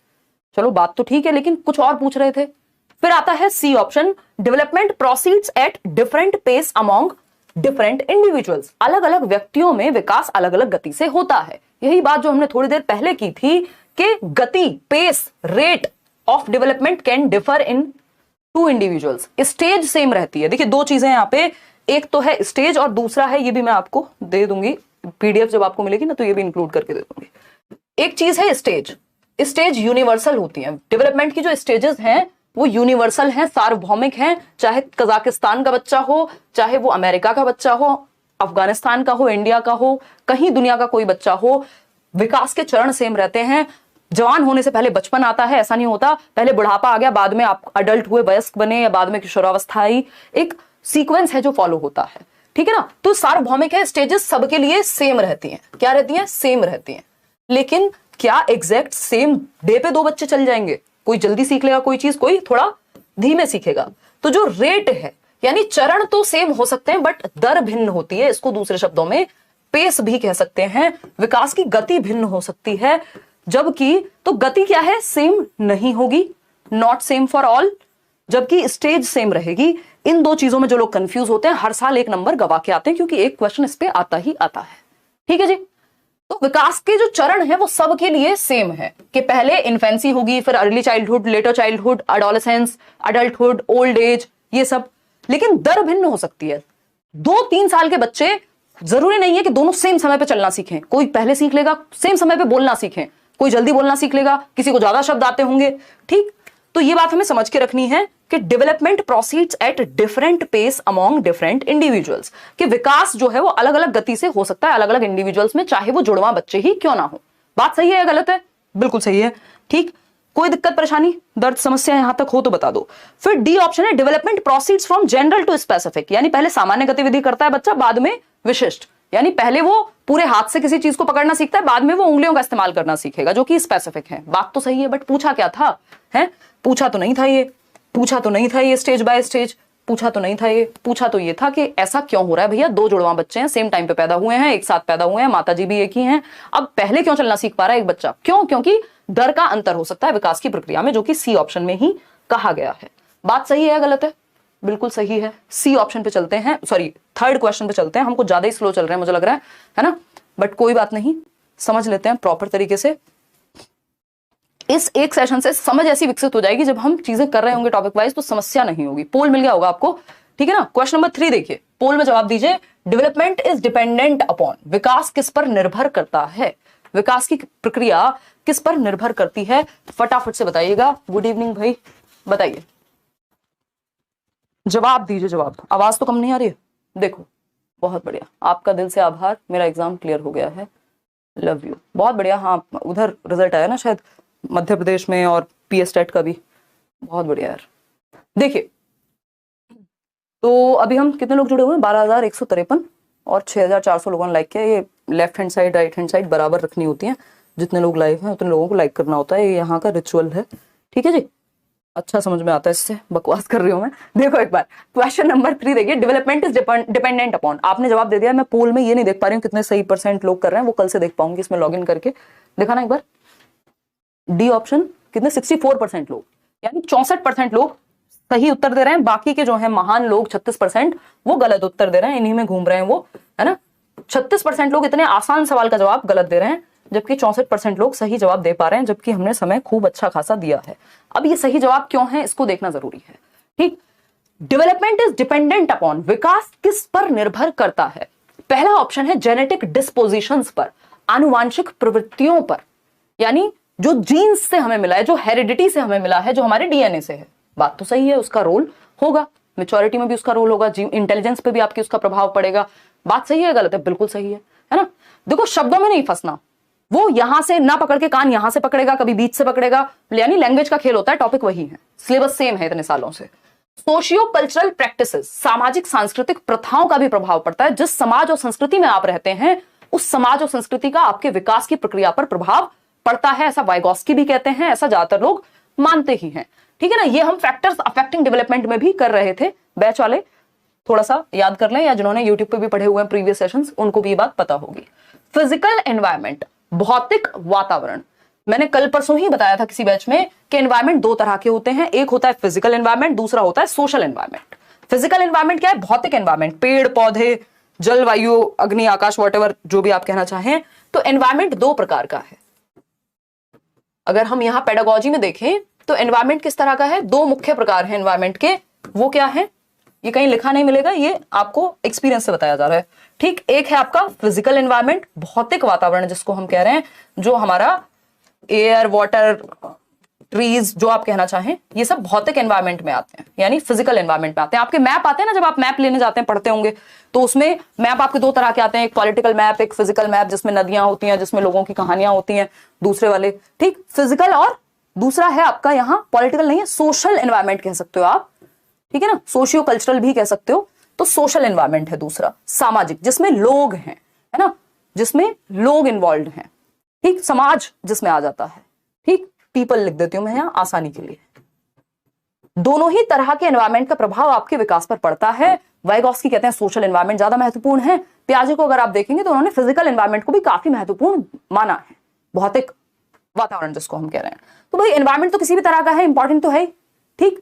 चलो बात तो ठीक है, लेकिन कुछ और पूछ रहे थे। फिर आता है C option, development proceeds at different pace among different individuals, अलग अलग व्यक्तियों में विकास अलग अलग गति से होता है। यही बात जो हमने थोड़ी देर पहले की थी कि गति, pace, rate of development can differ in two individuals, stage same रहती है। देखिए दो चीजें यहां पे, एक तो है स्टेज और दूसरा है, ये भी मैं आपको दे दूंगी पीडीएफ जब आपको मिलेगी ना, तो ये भी इंक्लूड करके दे दूंगी। एक चीज है स्टेज, स्टेज यूनिवर्सल होती है। डेवलपमेंट की जो स्टेजेस हैं वो यूनिवर्सल हैं, सार्वभौमिक हैं, चाहे कजाकिस्तान का बच्चा हो, चाहे वो अमेरिका का बच्चा हो, अफगानिस्तान का हो, इंडिया का हो, कहीं दुनिया का कोई बच्चा हो, विकास के चरण सेम रहते हैं। जवान होने से पहले बचपन आता है, ऐसा नहीं होता पहले बुढ़ापा आ गया, बाद में आप अडल्ट हुए, वयस्क बने, या बाद में किशोरावस्था आई। एक सीक्वेंस है जो फॉलो होता है, ठीक है ना। तो सार्वभौमिक है, स्टेजेस सबके लिए सेम रहती हैं। क्या रहती हैं? सेम रहती हैं। लेकिन क्या एग्जैक्ट सेम डे पे 2 बच्चे चल जाएंगे? कोई जल्दी सीख लेगा कोई चीज, कोई थोड़ा धीमे सीखेगा। तो जो रेट है, यानी चरण तो सेम हो सकते हैं बट दर भिन्न होती है, इसको दूसरे शब्दों में पेस भी कह सकते हैं। विकास की गति भिन्न हो सकती है, जबकि तो गति क्या है? सेम नहीं होगी, नॉट सेम फॉर ऑल, जबकि स्टेज सेम रहेगी। इन दो चीजों में जो लोग कंफ्यूज होते हैं हर साल एक नंबर गवा के आते हैं, क्योंकि एक क्वेश्चन इस पे आता ही आता है, ठीक है जी। तो विकास के जो चरण है वो सबके लिए सेम है कि पहले इन्फेंसी होगी, फिर early childhood, letter childhood, adolescence, adulthood, old age, ये सब। लेकिन दर भिन्न हो सकती है। 2-3 साल के बच्चे जरूरी नहीं है कि दोनों सेम समय पे चलना सीखें। कोई पहले सीख लेगा, सेम समय पे बोलना सीखें, कोई जल्दी बोलना सीख लेगा, किसी को ज्यादा शब्द आते होंगे, ठीक। तो ये बात हमें समझ के रखनी है कि development proceeds at different pace among different individuals, कि विकास जो है वो अलग अलग गति से हो सकता है अलग अलग इंडिविजुअल्स में, चाहे वो जुड़वा बच्चे ही क्यों ना हो। बात सही है या गलत है? बिल्कुल सही है, ठीक। कोई दिक्कत परेशानी, दर्द, समस्या यहां तक हो तो बता दो। फिर डी ऑप्शन है development proceeds from general to specific, यानी पहले सामान्य गतिविधि करता है बच्चा, बाद में विशिष्ट, यानी पहले वो पूरे हाथ से किसी चीज को पकड़ना सीखता है, बाद में वो उंगलियों का इस्तेमाल करना सीखेगा, जो कि स्पेसिफिक है। बात तो सही है, बट पूछा क्या था? है पूछा तो नहीं था ये, पूछा तो नहीं था ये स्टेज बाय स्टेज, पूछा तो नहीं था ये, पूछा तो ये था कि ऐसा क्यों हो रहा है भैया, 2 जुड़वा बच्चे हैं, सेम टाइम पे पैदा हुए हैं, एक साथ पैदा हुए हैं, माताजी भी एक ही हैं, अब पहले क्यों चलना सीख पा रहा है एक बच्चा? क्यों? क्योंकि दर का अंतर हो सकता है विकास की प्रक्रिया में, जो कि सी ऑप्शन में ही कहा गया है। बात सही है या गलत है? बिल्कुल सही है। सी ऑप्शन पे चलते हैं, सॉरी थर्ड क्वेश्चन पे चलते हैं। हमको ज्यादा ही स्लो चल रहे हैं मुझे लग रहा है ना, बट कोई बात नहीं, समझ लेते हैं प्रॉपर तरीके से। इस एक सेशन से समझ ऐसी विकसित हो जाएगी, जब हम चीजें कर रहे होंगे टॉपिक वाइज तो समस्या नहीं होगी। पोल मिल गया होगा आपको, ठीक है ना। क्वेश्चन नंबर 3 देखिए, पोल में जवाब दीजिए। डेवलपमेंट इज डिपेंडेंट अपॉन, विकास किस पर निर्भर करता है? विकास की प्रक्रिया किस पर निर्भर करती है? फटाफट से बताइएगा। गुड इवनिंग भाई, बताइए, जवाब दीजिए। जवाब, आवाज तो कम नहीं आ रही है? देखो बहुत बढ़िया, आपका दिल से आभार, मेरा एग्जाम क्लियर हो गया है, लव यू, बहुत बढ़िया। हाँ उधर रिजल्ट आया ना शायद मध्य प्रदेश में, और पीएस टेट का भी, बहुत बढ़िया यार। देखिए तो अभी हम कितने लोग जुड़े हुए हैं? 12,153 और 6,400 लोगों ने लाइक किया। ये left hand side right hand side बराबर रखनी होती है, जितने लोग लाइव हैं उतने लोगों को लाइक करना होता है, ये यहाँ का रिचुअल है, ठीक है जी। अच्छा समझ में आता है, इससे बकवास कर रही हूं मैं। देखो एक बार क्वेश्चन नंबर 3 देखिए, डेवलपमेंट इज डिपेंडेंट अपॉन, आपने जवाब दे दिया। मैं पोल में ये नहीं देख पा रही हूँ कितने सही % लोग कर रहे हैं, वो कल से देख पाऊंगी इसमें लॉगिन करके। देखा ना एक बार, डी ऑप्शन कितने, 64% लोग, यानी 64% लोग सही उत्तर दे रहे हैं। बाकी के जो है महान लोग 36% वो गलत उत्तर दे रहे हैं, इन्हीं में घूम रहे हैं वो, है ना। 36% लोग इतने आसान सवाल का जवाब गलत दे रहे हैं, जबकि 64% लोग सही जवाब दे पा रहे हैं, जबकि हमने समय खूब अच्छा खासा दिया है। अब ये सही जवाब क्यों है इसको देखना जरूरी है, ठीक। डेवलपमेंट इज डिपेंडेंट अपॉन, विकास किस पर निर्भर करता है? पहला ऑप्शन है जेनेटिक डिस्पोजिशंस पर, आनुवांशिक प्रवृत्तियों पर, यानी जो जीन्स से हमें मिला है, जो हेरिडिटी से हमें मिला है, जो हमारे डीएनए से है। बात तो सही है, उसका रोल होगा, मैच्योरिटी में भी उसका रोल होगा, इंटेलिजेंस पे भी आपकी उसका प्रभाव पड़ेगा। बात सही है गलत है? बिल्कुल सही है ना। देखो शब्दों में नहीं फंसना, वो यहां से ना पकड़ के कान यहां से पकड़ेगा, कभी बीच से पकड़ेगा, यानी लैंग्वेज का खेल होता है। टॉपिक वही है, सिलेबस सेम है इतने सालों से। सोशियो कल्चरल प्रैक्टिसेस, सामाजिक सांस्कृतिक प्रथाओं का भी प्रभाव पड़ता है। जिस समाज और संस्कृति में आप रहते हैं उस समाज और संस्कृति का आपके विकास की प्रक्रिया पर प्रभाव पड़ता है, ऐसा वाइगॉस्की भी कहते हैं, ऐसा ज्यादातर लोग मानते ही हैं। ठीक है ना, ये हम फैक्टर्स अफेक्टिंग डेवलपमेंट में भी कर रहे थे। बैच वाले थोड़ा सा याद कर लें, या जिन्होंने यूट्यूब पे भी पढ़े हुए हैं प्रीवियस सेशंस, उनको भी ये बात पता होगी। फिजिकल एनवायरमेंट, भौतिक वातावरण, मैंने कल परसों ही बताया था किसी बैच में कि एनवायरमेंट दो तरह के होते हैं, एक होता है फिजिकल एनवायरमेंट, दूसरा होता है सोशल एनवायरमेंट। फिजिकल एनवायरमेंट क्या है? भौतिक एनवायरमेंट, पेड़ पौधे, जल वायु अग्नि आकाश, वॉटएवर जो भी आप कहना चाहें। तो एनवायरमेंट दो प्रकार का है। अगर हम यहां पेडागोजी में देखें तो एनवायरमेंट किस तरह का है? दो मुख्य प्रकार है एनवायरमेंट के। वो क्या है? ये कहीं लिखा नहीं मिलेगा, ये आपको एक्सपीरियंस से बताया जा रहा है। ठीक, एक है आपका फिजिकल एनवायरमेंट, भौतिक वातावरण जिसको हम कह रहे हैं, जो हमारा एयर, वाटर, ट्रीज, जो आप कहना चाहें, ये सब भौतिक एनवायरमेंट में आते हैं, यानी फिजिकल एनवायरमेंट में आते हैं। आपके मैप आते हैं ना, जब आप मैप लेने जाते हैं, पढ़ते होंगे, तो उसमें मैप आपके दो तरह के आते हैं, एक पॉलिटिकल मैप, एक फिजिकल मैप, जिसमें नदियां होती हैं, जिसमें लोगों की कहानियां होती हैं, दूसरे वाले। ठीक, फिजिकल, और दूसरा है आपका यहाँ पॉलिटिकल नहीं है, सोशल एनवायरमेंट कह सकते हो आप। ठीक है ना, सोशियो कल्चरल भी कह सकते हो। तो सोशल एनवायरमेंट है दूसरा, सामाजिक, जिसमें लोग हैं, है ना, जिसमें लोग इन्वॉल्व हैं। ठीक, समाज जिसमें आ जाता है। ठीक, पीपल लिख देती हूं मैं यहां आसानी के लिए। दोनों ही तरह के एनवायरमेंट का प्रभाव आपके विकास पर पड़ता है। वाइगॉस्की कहते हैं सोशल एनवायरमेंट ज्यादा महत्वपूर्ण है। पियाजे को अगर आप देखेंगे तो उन्होंने फिजिकल एनवायरमेंट को भी काफी महत्वपूर्ण माना है, भौतिक वातावरण जिसको हम कह रहे हैं। तो भाई एनवायरमेंट तो किसी भी तरह का है, इंपॉर्टेंट तो है। ठीक,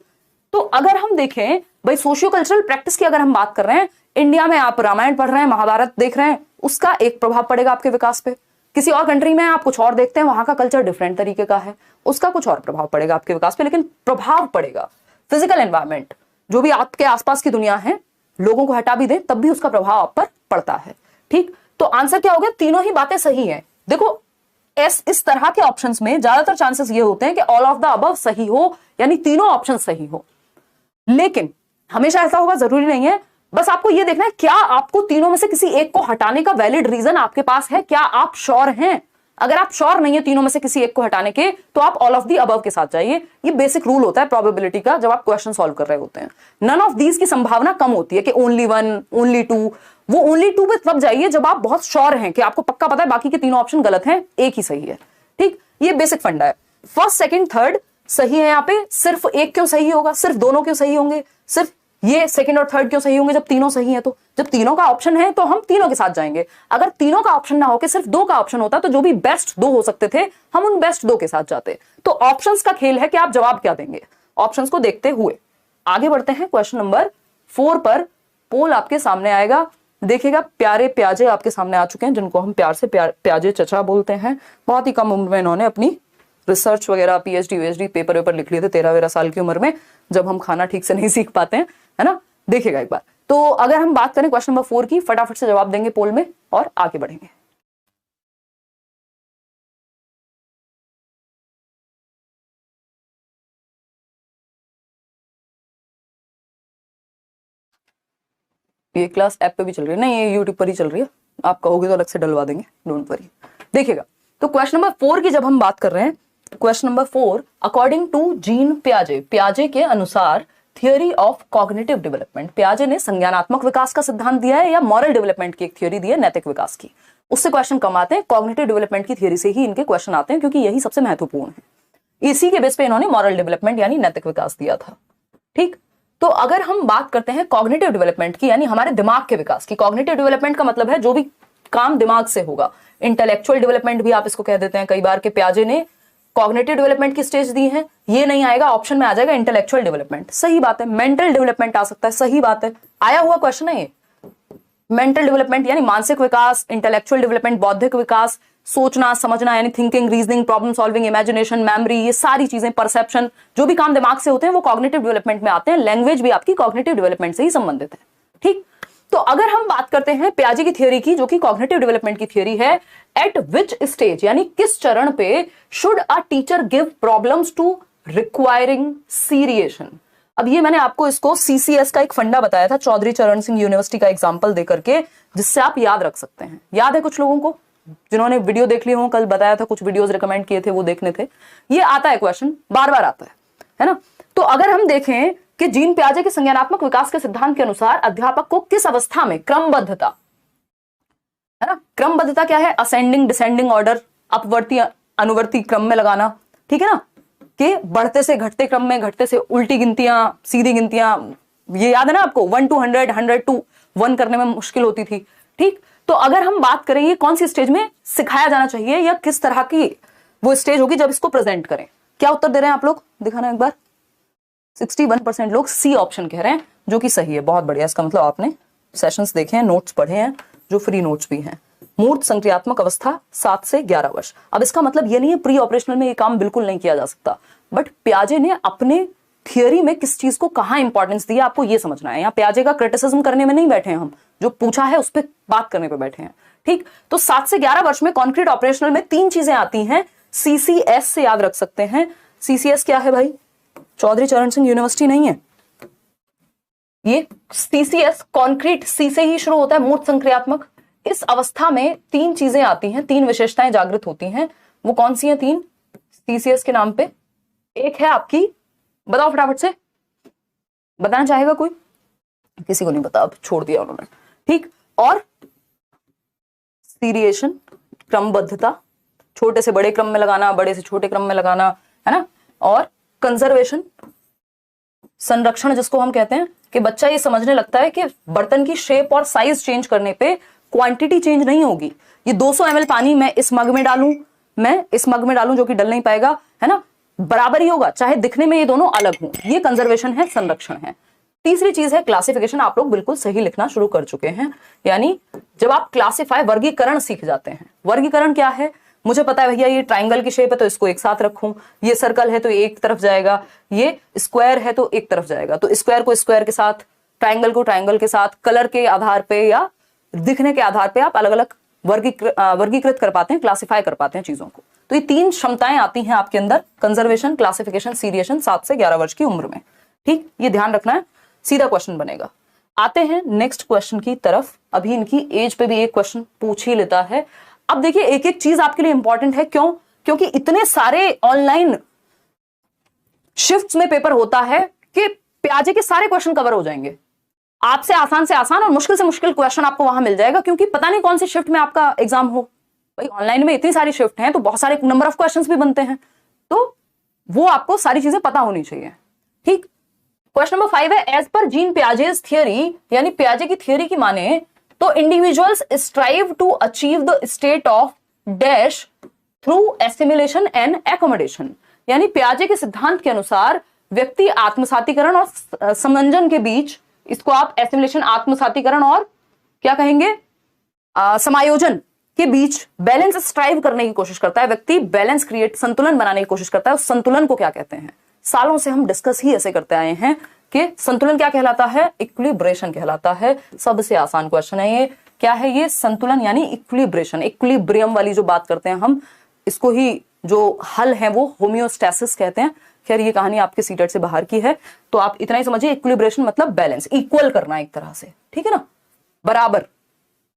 तो अगर हम देखें भाई सोशियो कल्चरल प्रैक्टिस की अगर हम बात कर रहे हैं, इंडिया में आप रामायण पढ़ रहे हैं, महाभारत देख रहे हैं, उसका एक प्रभाव पड़ेगा आपके विकास पे। किसी और कंट्री में आप कुछ और देखते हैं, वहां का कल्चर डिफरेंट तरीके का है, उसका कुछ और प्रभाव पड़ेगा आपके विकास पे, लेकिन प्रभाव पड़ेगा। फिजिकल एनवायरमेंट, जो भी आपके आसपास की दुनिया है, लोगों को हटा भी दें तब भी उसका प्रभाव आप पर पड़ता है। ठीक, तो आंसर क्या हो गया? तीनों ही बातें सही है। देखो इस तरह के ऑप्शंस में ज्यादातर चांसेस ये होते हैं कि ऑल ऑफ द अबव सही हो, यानी तीनों ऑप्शन सही हो। लेकिन हमेशा ऐसा होगा जरूरी नहीं है। बस आपको यह देखना है क्या आपको तीनों में से किसी एक को हटाने का वैलिड रीजन आपके पास है, क्या आप श्योर हैं? अगर आप श्योर नहीं है तीनों में से किसी एक को हटाने के, तो आप ऑल ऑफ दी अबव के साथ जाइए। ये बेसिक रूल होता है प्रोबेबिलिटी का जब आप क्वेश्चन सॉल्व कर रहे होते हैं। नन ऑफ दीज की संभावना कम होती है कि ओनली वन, ओनली टू। वो ओनली टू पे तब जाइए जब आप बहुत श्योर हैं कि आपको पक्का पता है बाकी के तीनों ऑप्शन गलत हैं, एक ही सही है। ठीक, ये बेसिक फंडा है। फर्स्ट, सेकंड, थर्ड सही है। यहाँ पे सिर्फ एक क्यों सही होगा? सिर्फ दोनों क्यों सही होंगे? सिर्फ ये सेकंड और थर्ड क्यों सही होंगे जब तीनों सही है? तो जब तीनों का ऑप्शन है तो हम तीनों के साथ जाएंगे। अगर तीनों का ऑप्शन ना होकर सिर्फ दो का ऑप्शन होता तो जो भी बेस्ट दो हो सकते थे हम उन बेस्ट दो के साथ जाते। तो ऑप्शंस का खेल है कि आप जवाब क्या देंगे, ऑप्शंस को देखते हुए आगे बढ़ते हैं। क्वेश्चन नंबर 4 पर पोल आपके सामने आएगा, देखिएगा। प्यारे प्याजे आपके सामने आ चुके हैं, जिनको हम प्यार से प्याजे चचा बोलते हैं। बहुत ही कम उम्र में इन्होंने अपनी रिसर्च वगैरह, पीएचडी पेपर वेपर लिख लिए थे 13-13 साल की उम्र में, जब हम खाना ठीक से नहीं सीख पाते हैं, है ना। देखिएगा एक बार। तो अगर हम बात करें क्वेश्चन नंबर 4 की, फटाफट से जवाब देंगे पोल में और आगे बढ़ेंगे। ये क्लास ऐप पे भी चल रही है, नहीं ये यूट्यूब पर ही चल रही है, आप कहोगे तो अलग से डलवा देंगे, डोंट वरी। देखिएगा, तो क्वेश्चन नंबर 4 की जब हम बात कर रहे हैं, question number 4, according to gene पियाजे, पियाजे के अनुसार थियोरी ऑफ कॉग्निटिव डेवलपमेंट, पियाजे ने संज्ञानात्मक विकास का सिद्धांत दिया है या मॉरल डेवलपमेंट की एक थ्योरी दी है, नैतिक विकास की। उससे क्वेश्चन कम आते हैं, कॉग्निटिव डेवलपमेंट की थ्योरी से ही इनके क्वेश्चन आते हैं, क्योंकि यही सबसे महत्वपूर्ण है। इसी के बेस पे इन्होंने मॉरल डेवलपमेंट यानी नैतिक विकास दिया था। ठीक, तो अगर हम बात करते हैं कॉग्निटिव डेवलपमेंट की, यानी हमारे दिमाग के विकास की। कॉग्निटिव डेवलपमेंट का मतलब है जो भी काम दिमाग से होगा। इंटेलेक्चुअल डेवलपमेंट भी आप इसको कह देते हैं कई बार के, पियाजे ने कॉग्निटिव डेवलपमेंट की स्टेज दी है। ये नहीं आएगा, ऑप्शन में आ जाएगा इंटेलेक्चुअल डेवलपमेंट, सही बात है। मेंटल डेवलपमेंट आ सकता है, सही बात है, आया हुआ क्वेश्चन है ये। मेंटल डेवलपमेंट यानी मानसिक विकास, इंटेलेक्चुअल डेवलपमेंट बौद्धिक विकास, सोचना समझना यानी thinking, reasoning, problem solving, imagination, memory, ये सारी चीजें, परसेप्शन, जो भी काम दिमाग से होते हैं वो कॉग्निटिव डेवलपमेंट में आते हैं। लैंग्वेज भी आपकी कॉग्निटिव डेवलपमेंट से ही संबंधित है। ठीक, तो अगर हम बात करते हैं पियाजे की थ्योरी की, जो कि कॉग्निटिव डेवलपमेंट की थ्योरी है, एट विच स्टेज यानी किस चरण पे should a teacher give problems to requiring seriation. अब ये मैंने आपको इसको सीसीएस का एक फंडा बताया था, चौधरी चरण सिंह यूनिवर्सिटी का एग्जांपल देकर के, जिससे आप याद रख सकते हैं। याद है कुछ लोगों को? जिन्होंने वीडियो देख ली हो, कल बताया था कुछ वीडियोस रिकमेंड किए थे वो देखने थे, ये आता है क्वेश्चन, बार बार आता है ना। तो अगर हम देखें कि जीन पियाजे के संज्ञानात्मक विकास के सिद्धांत के अनुसार अध्यापक को किस अवस्था में क्रमबद्धता, है ना, क्रमबद्धता क्या है, असेंडिंग डिसेंडिंग ऑर्डर, अपवर्ती अनुवर्ती क्रम में लगाना, ठीक है ना, कि बढ़ते से घटते क्रम में, घटते से उल्टी गिनतियां, सीधी गिनतियां, ये याद है ना आपको, 1 to 100, 100 to 1 करने में मुश्किल होती थी, ठीक। तो अगर हम बात करें ये कौन सी स्टेज में सिखाया जाना चाहिए या किस तरह की वो स्टेज होगी जब इसको प्रेजेंट करें, क्या उत्तर दे रहे हैं आप लोग, दिखाना एक बार। 61% लोग सी ऑप्शन कह रहे हैं, जो कि सही है, बहुत बढ़िया। इसका मतलब आपने सेशंस देखे हैं, नोट्स पढ़े हैं, जो फ्री नोट्स भी हैं। मूर्त संक्रियात्मक अवस्था 7 से 11 वर्ष। अब इसका मतलब ये नहीं है प्री ऑपरेशनल में ये काम बिल्कुल नहीं किया जा सकता, बट पियाजे ने अपने थियरी में किस चीज को कहां इंपॉर्टेंस दिया आपको ये समझना है। यहाँ पियाजे का क्रिटिसिज्म करने में नहीं बैठे हैं हम, जो पूछा है उस पर बात करने पे बैठे हैं, ठीक। तो 7 से 11 वर्ष में कॉन्क्रीट ऑपरेशनल में 3 चीजें आती हैं, सीसीएस से याद रख सकते हैं। सीसीएस क्या है भाई, चौधरी चरण सिंह यूनिवर्सिटी नहीं है ये। सीसीएस कॉन्क्रीट, सी से ही शुरू होता है, मूर्त संक्रियात्मक। इस अवस्था में 3 चीजें आती हैं, 3 विशेषताएं जागृत होती हैं। वो कौन सी हैं 3 सीसीएस के नाम पे? एक है आपकी, बताओ फटाफट से, बताना चाहेगा कोई? किसी को नहीं पता, अब छोड़ दिया उन्होंने, ठीक। और सीरिएशन, क्रमबद्धता, छोटे से बड़े क्रम में लगाना, बड़े से छोटे क्रम में लगाना, है ना। और कंजर्वेशन, संरक्षण, जिसको हम कहते हैं कि बच्चा ये समझने लगता है कि बर्तन की शेप और साइज चेंज करने पे क्वांटिटी चेंज नहीं होगी। ये 200 ml पानी मैं इस मग में डालूं, मैं इस मग में डालूं, जो कि डल नहीं पाएगा, है ना, बराबर ही होगा, चाहे दिखने में ये दोनों अलग हों। ये कंजर्वेशन है, संरक्षण है। तीसरी चीज है क्लासिफिकेशन। आप लोग बिल्कुल सही लिखना शुरू कर चुके हैं, यानी जब आप क्लासिफाई, वर्गीकरण सीख जाते हैं। वर्गीकरण क्या है, मुझे पता है भैया ये ट्राइंगल की शेप है तो इसको एक साथ रखूं, ये सर्कल है तो एक तरफ जाएगा, ये स्क्वायर है तो एक तरफ जाएगा, तो स्क्वायर को स्क्वायर के साथ, ट्राइंगल को ट्राइंगल के साथ, कलर के आधार पे या दिखने के आधार पे आप अलग अलग वर्गीकृत कर पाते हैं, क्लासिफाई कर पाते हैं चीजों को। तो ये 3 क्षमताएं आती हैं आपके अंदर, कंजर्वेशन, क्लासिफिकेशन, सीरिएशन, 7 से 11 वर्ष की उम्र में, ठीक। ये ध्यान रखना है, सीधा क्वेश्चन बनेगा। आते हैं नेक्स्ट क्वेश्चन की तरफ। अभी इनकी एज पे भी एक क्वेश्चन पूछ ही लेता है। अब देखिए एक एक चीज आपके लिए इंपॉर्टेंट है, क्यों? क्योंकि इतने सारे ऑनलाइन शिफ्ट्स में पेपर होता है कि पियाजे के सारे क्वेश्चन कवर हो जाएंगे। आपसे आसान से आसान और मुश्किल से मुश्किल क्वेश्चन आपको वहां मिल जाएगा, क्योंकि पता नहीं कौन सी शिफ्ट में आपका एग्जाम हो। भाई ऑनलाइन में इतनी सारी शिफ्ट हैं तो बहुत सारे नंबर ऑफ क्वेश्चंस भी बनते हैं, तो वो आपको सारी चीजें पता होनी चाहिए, ठीक। क्वेश्चन नंबर 5 है, as per gene Piaget's theory, यानी पियाजे की थियरी की माने तो individuals strive to achieve the state of dash through assimilation and accommodation. यानी पियाजे के सिद्धांत के अनुसार व्यक्ति आत्मसातीकरण और समंजन के बीच, इसको आप एसिमिलेशन, आत्मसातीकरण और क्या कहेंगे, समायोजन के बीच बैलेंस स्ट्राइव करने की कोशिश करता है। व्यक्ति बैलेंस क्रिएट, संतुलन बनाने की कोशिश करता है। उस संतुलन को क्या कहते हैं? सालों से हम डिस्कस ही ऐसे करते आए हैं कि संतुलन क्या कहलाता है? इक्विलिब्रेशन कहलाता है। सबसे आसान क्वेश्चन है ये। क्या है ये? संतुलन यानी इक्विलिब्रेशन, इक्विलिब्रियम वाली जो बात करते हैं हम, इसको ही जो हल है वो होम्योस्टैसिस कहते हैं। खैर ये कहानी आपके सीटेट से बाहर की है, तो आप इतना ही समझिए, इक्विलिब्रेशन मतलब बैलेंस, इक्वल करना एक तरह से, ठीक है ना, बराबर।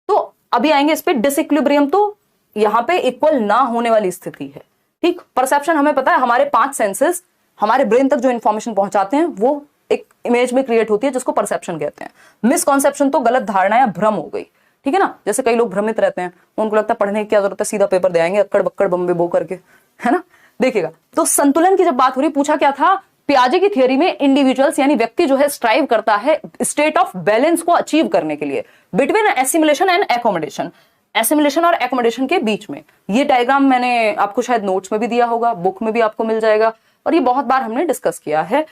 तो अभी आएंगे इस पे डिसइक्विलिब्रियम, तो यहां पे इक्वल ना होने वाली स्थिति है, ठीक। परसेप्शन हमें पता है, हमारे 5 सेंसेस हमारे ब्रेन तक जो इंफॉर्मेशन पहुंचाते हैं वो एक इमेज में क्रिएट होती है, जिसको परसेप्शन कहते हैं। मिसकॉन्सेप्शन तो गलत धारणा या भ्रम हो गई, ठीक है ना। जैसे कई लोग भ्रमित रहते हैं, उनको लगता है पढ़ने की क्या जरूरत है, सीधा पेपर दे आएंगे अक्कड़ बक्कड़ बम्बे बो करके, है ना। देखिएगा, तो संतुलन की जब बात हो रही, पूछा क्या था, पियाजे की थियरी में इंडिविजुअल्स यानी व्यक्ति जो है स्ट्राइव करता है स्टेट ऑफ बैलेंस को अचीव करने के लिए between assimilation and accommodation, assimilation और एकोमोडेशन के बीच में। ये डायग्राम मैंने आपको शायद नोट्स में भी दिया होगा, बुक में भी आपको मिल जाएगा, और ये बहुत बार हमने डिस्कस किया है।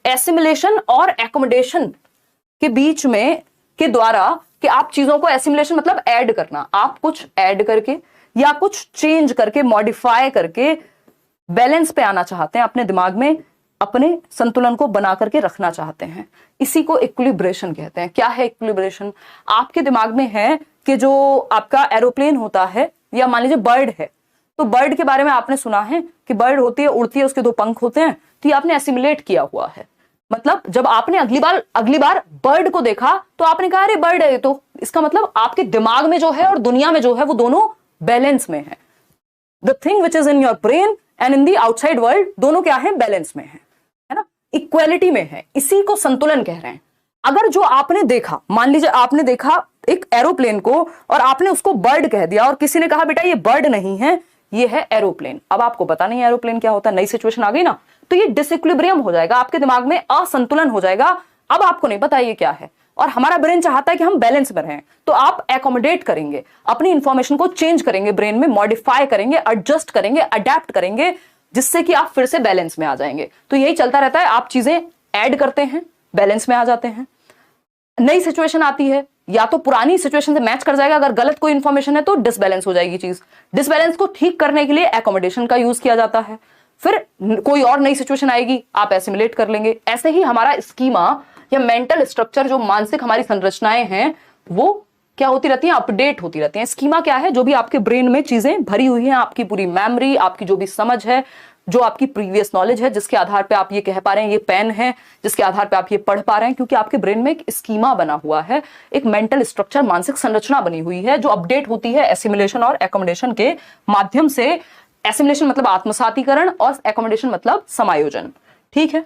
एसिमिलेशन और एकोमोडेशन के बीच में के द्वारा कि आप चीजों को, एसिमिलेशन मतलब ऐड करना, आप कुछ ऐड करके या कुछ चेंज करके, मॉडिफाई करके बैलेंस पे आना चाहते हैं, अपने दिमाग में अपने संतुलन को बना करके रखना चाहते हैं। इसी को इक्विलिब्रेशन कहते हैं। क्या है इक्विलिब्रेशन? आपके दिमाग में है कि जो आपका एरोप्लेन होता है, या मान लीजिए बर्ड है, तो बर्ड के बारे में आपने सुना है कि बर्ड होती है, उड़ती है, उसके 2 पंख होते हैं, तो ये आपने एसिमिलेट किया हुआ है। मतलब जब आपने अगली बार बर्ड को देखा तो आपने कहा अरे बर्ड है, तो इसका मतलब आपके दिमाग में जो है और दुनिया में जो है वो दोनों बैलेंस में है। The thing which is in your brain and in the outside world दोनों क्या है, बैलेंस में है ना, इक्वेलिटी में है। इसी को संतुलन कह रहे हैं। अगर जो आपने देखा, मान लीजिए आपने देखा एक एरोप्लेन को और आपने उसको बर्ड कह दिया और किसी ने कहा बेटा ये बर्ड नहीं है, ये है एरोप्लेन। अब आपको पता नहीं एरोप्लेन क्या होता है, नई सिचुएशन आ गई ना, तो ये डिसइक्विलिब्रियम हो जाएगा, आपके दिमाग में असंतुलन हो जाएगा। अब आपको नहीं पता ये क्या है और हमारा ब्रेन चाहता है कि हम बैलेंस में रहें, तो आप एकोमोडेट करेंगे, अपनी इंफॉर्मेशन को चेंज करेंगे, ब्रेन में मॉडिफाई करेंगे, एडजस्ट करेंगे, अडेप्ट करेंगे, जिससे कि आप फिर से बैलेंस में आ जाएंगे। तो यही चलता रहता है, आप चीजें ऐड करते हैं, बैलेंस में आ जाते हैं। नई सिचुएशन आती है, या तो पुरानी सिचुएशन से मैच कर जाएगा, अगर गलत कोई इंफॉर्मेशन है तो डिसबैलेंस हो जाएगी चीज। डिसबैलेंस को ठीक करने के लिए एकोमोडेशन का यूज किया जाता है, फिर कोई और नई सिचुएशन आएगी, आप एसिमुलेट कर लेंगे। ऐसे ही हमारा स्कीमा या मेंटल स्ट्रक्चर, जो मानसिक हमारी संरचनाएं हैं, वो क्या होती रहती हैं, अपडेट होती रहती हैं। स्कीमा क्या है, जो भी आपके ब्रेन में चीजें भरी हुई हैं, आपकी पूरी मेमोरी, आपकी जो भी समझ है, जो आपकी प्रीवियस नॉलेज है, जिसके आधार पे आप ये कह पा रहे हैं ये पेन है, जिसके आधार पे आप ये पढ़ पा रहे हैं, क्योंकि आपके ब्रेन में एक स्कीमा बना हुआ है, एक मेंटल स्ट्रक्चर, मानसिक संरचना बनी हुई है, जो अपडेट होती है एसिमुलेशन और एकोमोडेशन के माध्यम से। एसिमुलेशन मतलब आत्मसातीकरण और एकोमोडेशन मतलब समायोजन। ठीक है,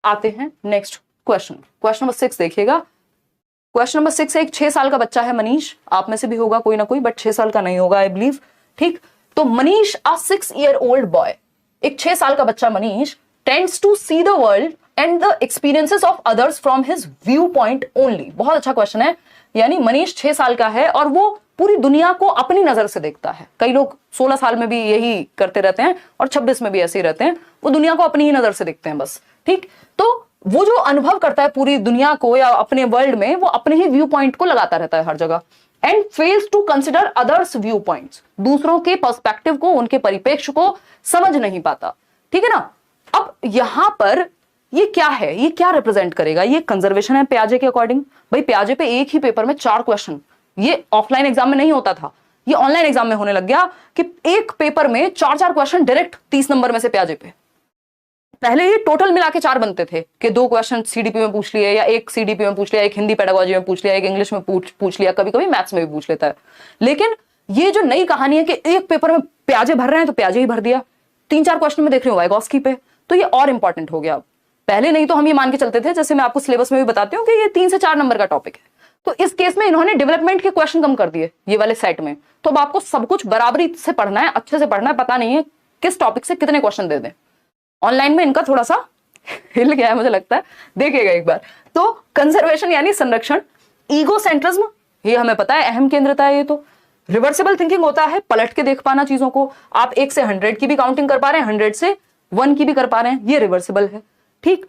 आते हैं नेक्स्ट क्वेश्चन। क्वेश्चन नंबर 6 देखिएगा। क्वेश्चन नंबर 6 एक 6 साल का बच्चा है, मनीष, आप में से भी होगा कोई ना कोई, बट 6 साल का नहीं होगा आई बिलीव। ठीक, तो मनीष अ 6-year-old बॉय, एक 6 साल का बच्चा Manish tends to see the world and the experiences of others from his viewpoint only. बहुत अच्छा क्वेश्चन है। यानी मनीष 6 साल का है और वो पूरी दुनिया को अपनी नजर से देखता है। कई लोग 16 साल में भी यही करते रहते हैं और 26 में भी ऐसे ही रहते हैं, वो दुनिया को अपनी ही नजर से देखते हैं बस। ठीक, तो वो जो अनुभव करता है पूरी दुनिया को या अपने वर्ल्ड में, वो अपने ही व्यू पॉइंट को लगाता रहता है हर जगह। And fails to consider others viewpoint, दूसरों के पर्सपेक्टिव को, उनके परिप्रेक्ष्य को समझ नहीं पाता। ठीक है ना। अब यहां पर ये क्या है, ये क्या रिप्रेजेंट करेगा, ये कंजर्वेशन है पियाजे के अकॉर्डिंग। भाई पियाजे पे एक ही पेपर में 4 क्वेश्चन, ये ऑफलाइन एग्जाम में नहीं होता था, ये ऑनलाइन एग्जाम में होने लग गया कि एक पेपर में 4-4 क्वेश्चन डायरेक्ट 30 नंबर में से पियाजे पे। पहले ये टोटल मिला के 4 बनते थे कि 2 क्वेश्चन सीडीपी में पूछ लिए, या एक सीडीपी में पूछ लिया, एक हिंदी पेडागोजी में पूछ लिया, एक इंग्लिश में पूछ लिया, कभी कभी मैथ्स में भी पूछ लेता है। लेकिन ये जो नई कहानी है कि एक पेपर में प्याजे भर रहे हैं तो प्याजे ही भर दिया, 3-4 क्वेश्चन में देख रहे हो वाइगॉस्की पे, तो ये और इंपॉर्टेंट हो गया। अब पहले नहीं तो हम ये मान के चलते थे, जैसे मैं आपको सिलेबस में भी बताती हूँ कि ये 3 से 4 नंबर का टॉपिक है, तो इस केस में इन्होंने डेवलपमेंट के क्वेश्चन कम कर दिए ये वाले सेट में। तो अब आपको सब कुछ बराबरी से पढ़ना है, अच्छे से पढ़ना है, पता नहीं है किस टॉपिक से कितने क्वेश्चन दे दें। ऑनलाइन में इनका थोड़ा सा हिल गया है मुझे लगता है, देखिएगा एक बार। तो कंजर्वेशन यानी संरक्षण, ईगोसेंट्रिज्म ये हमें पता है अहम केंद्रता है। ये तो रिवर्सिबल थिंकिंग होता है, पलट के देख पाना चीजों को, आप 1 से 100 की भी काउंटिंग कर पा रहे हैं, 100 से 1 की भी कर पा रहे हैं, ये रिवर्सिबल है। ठीक,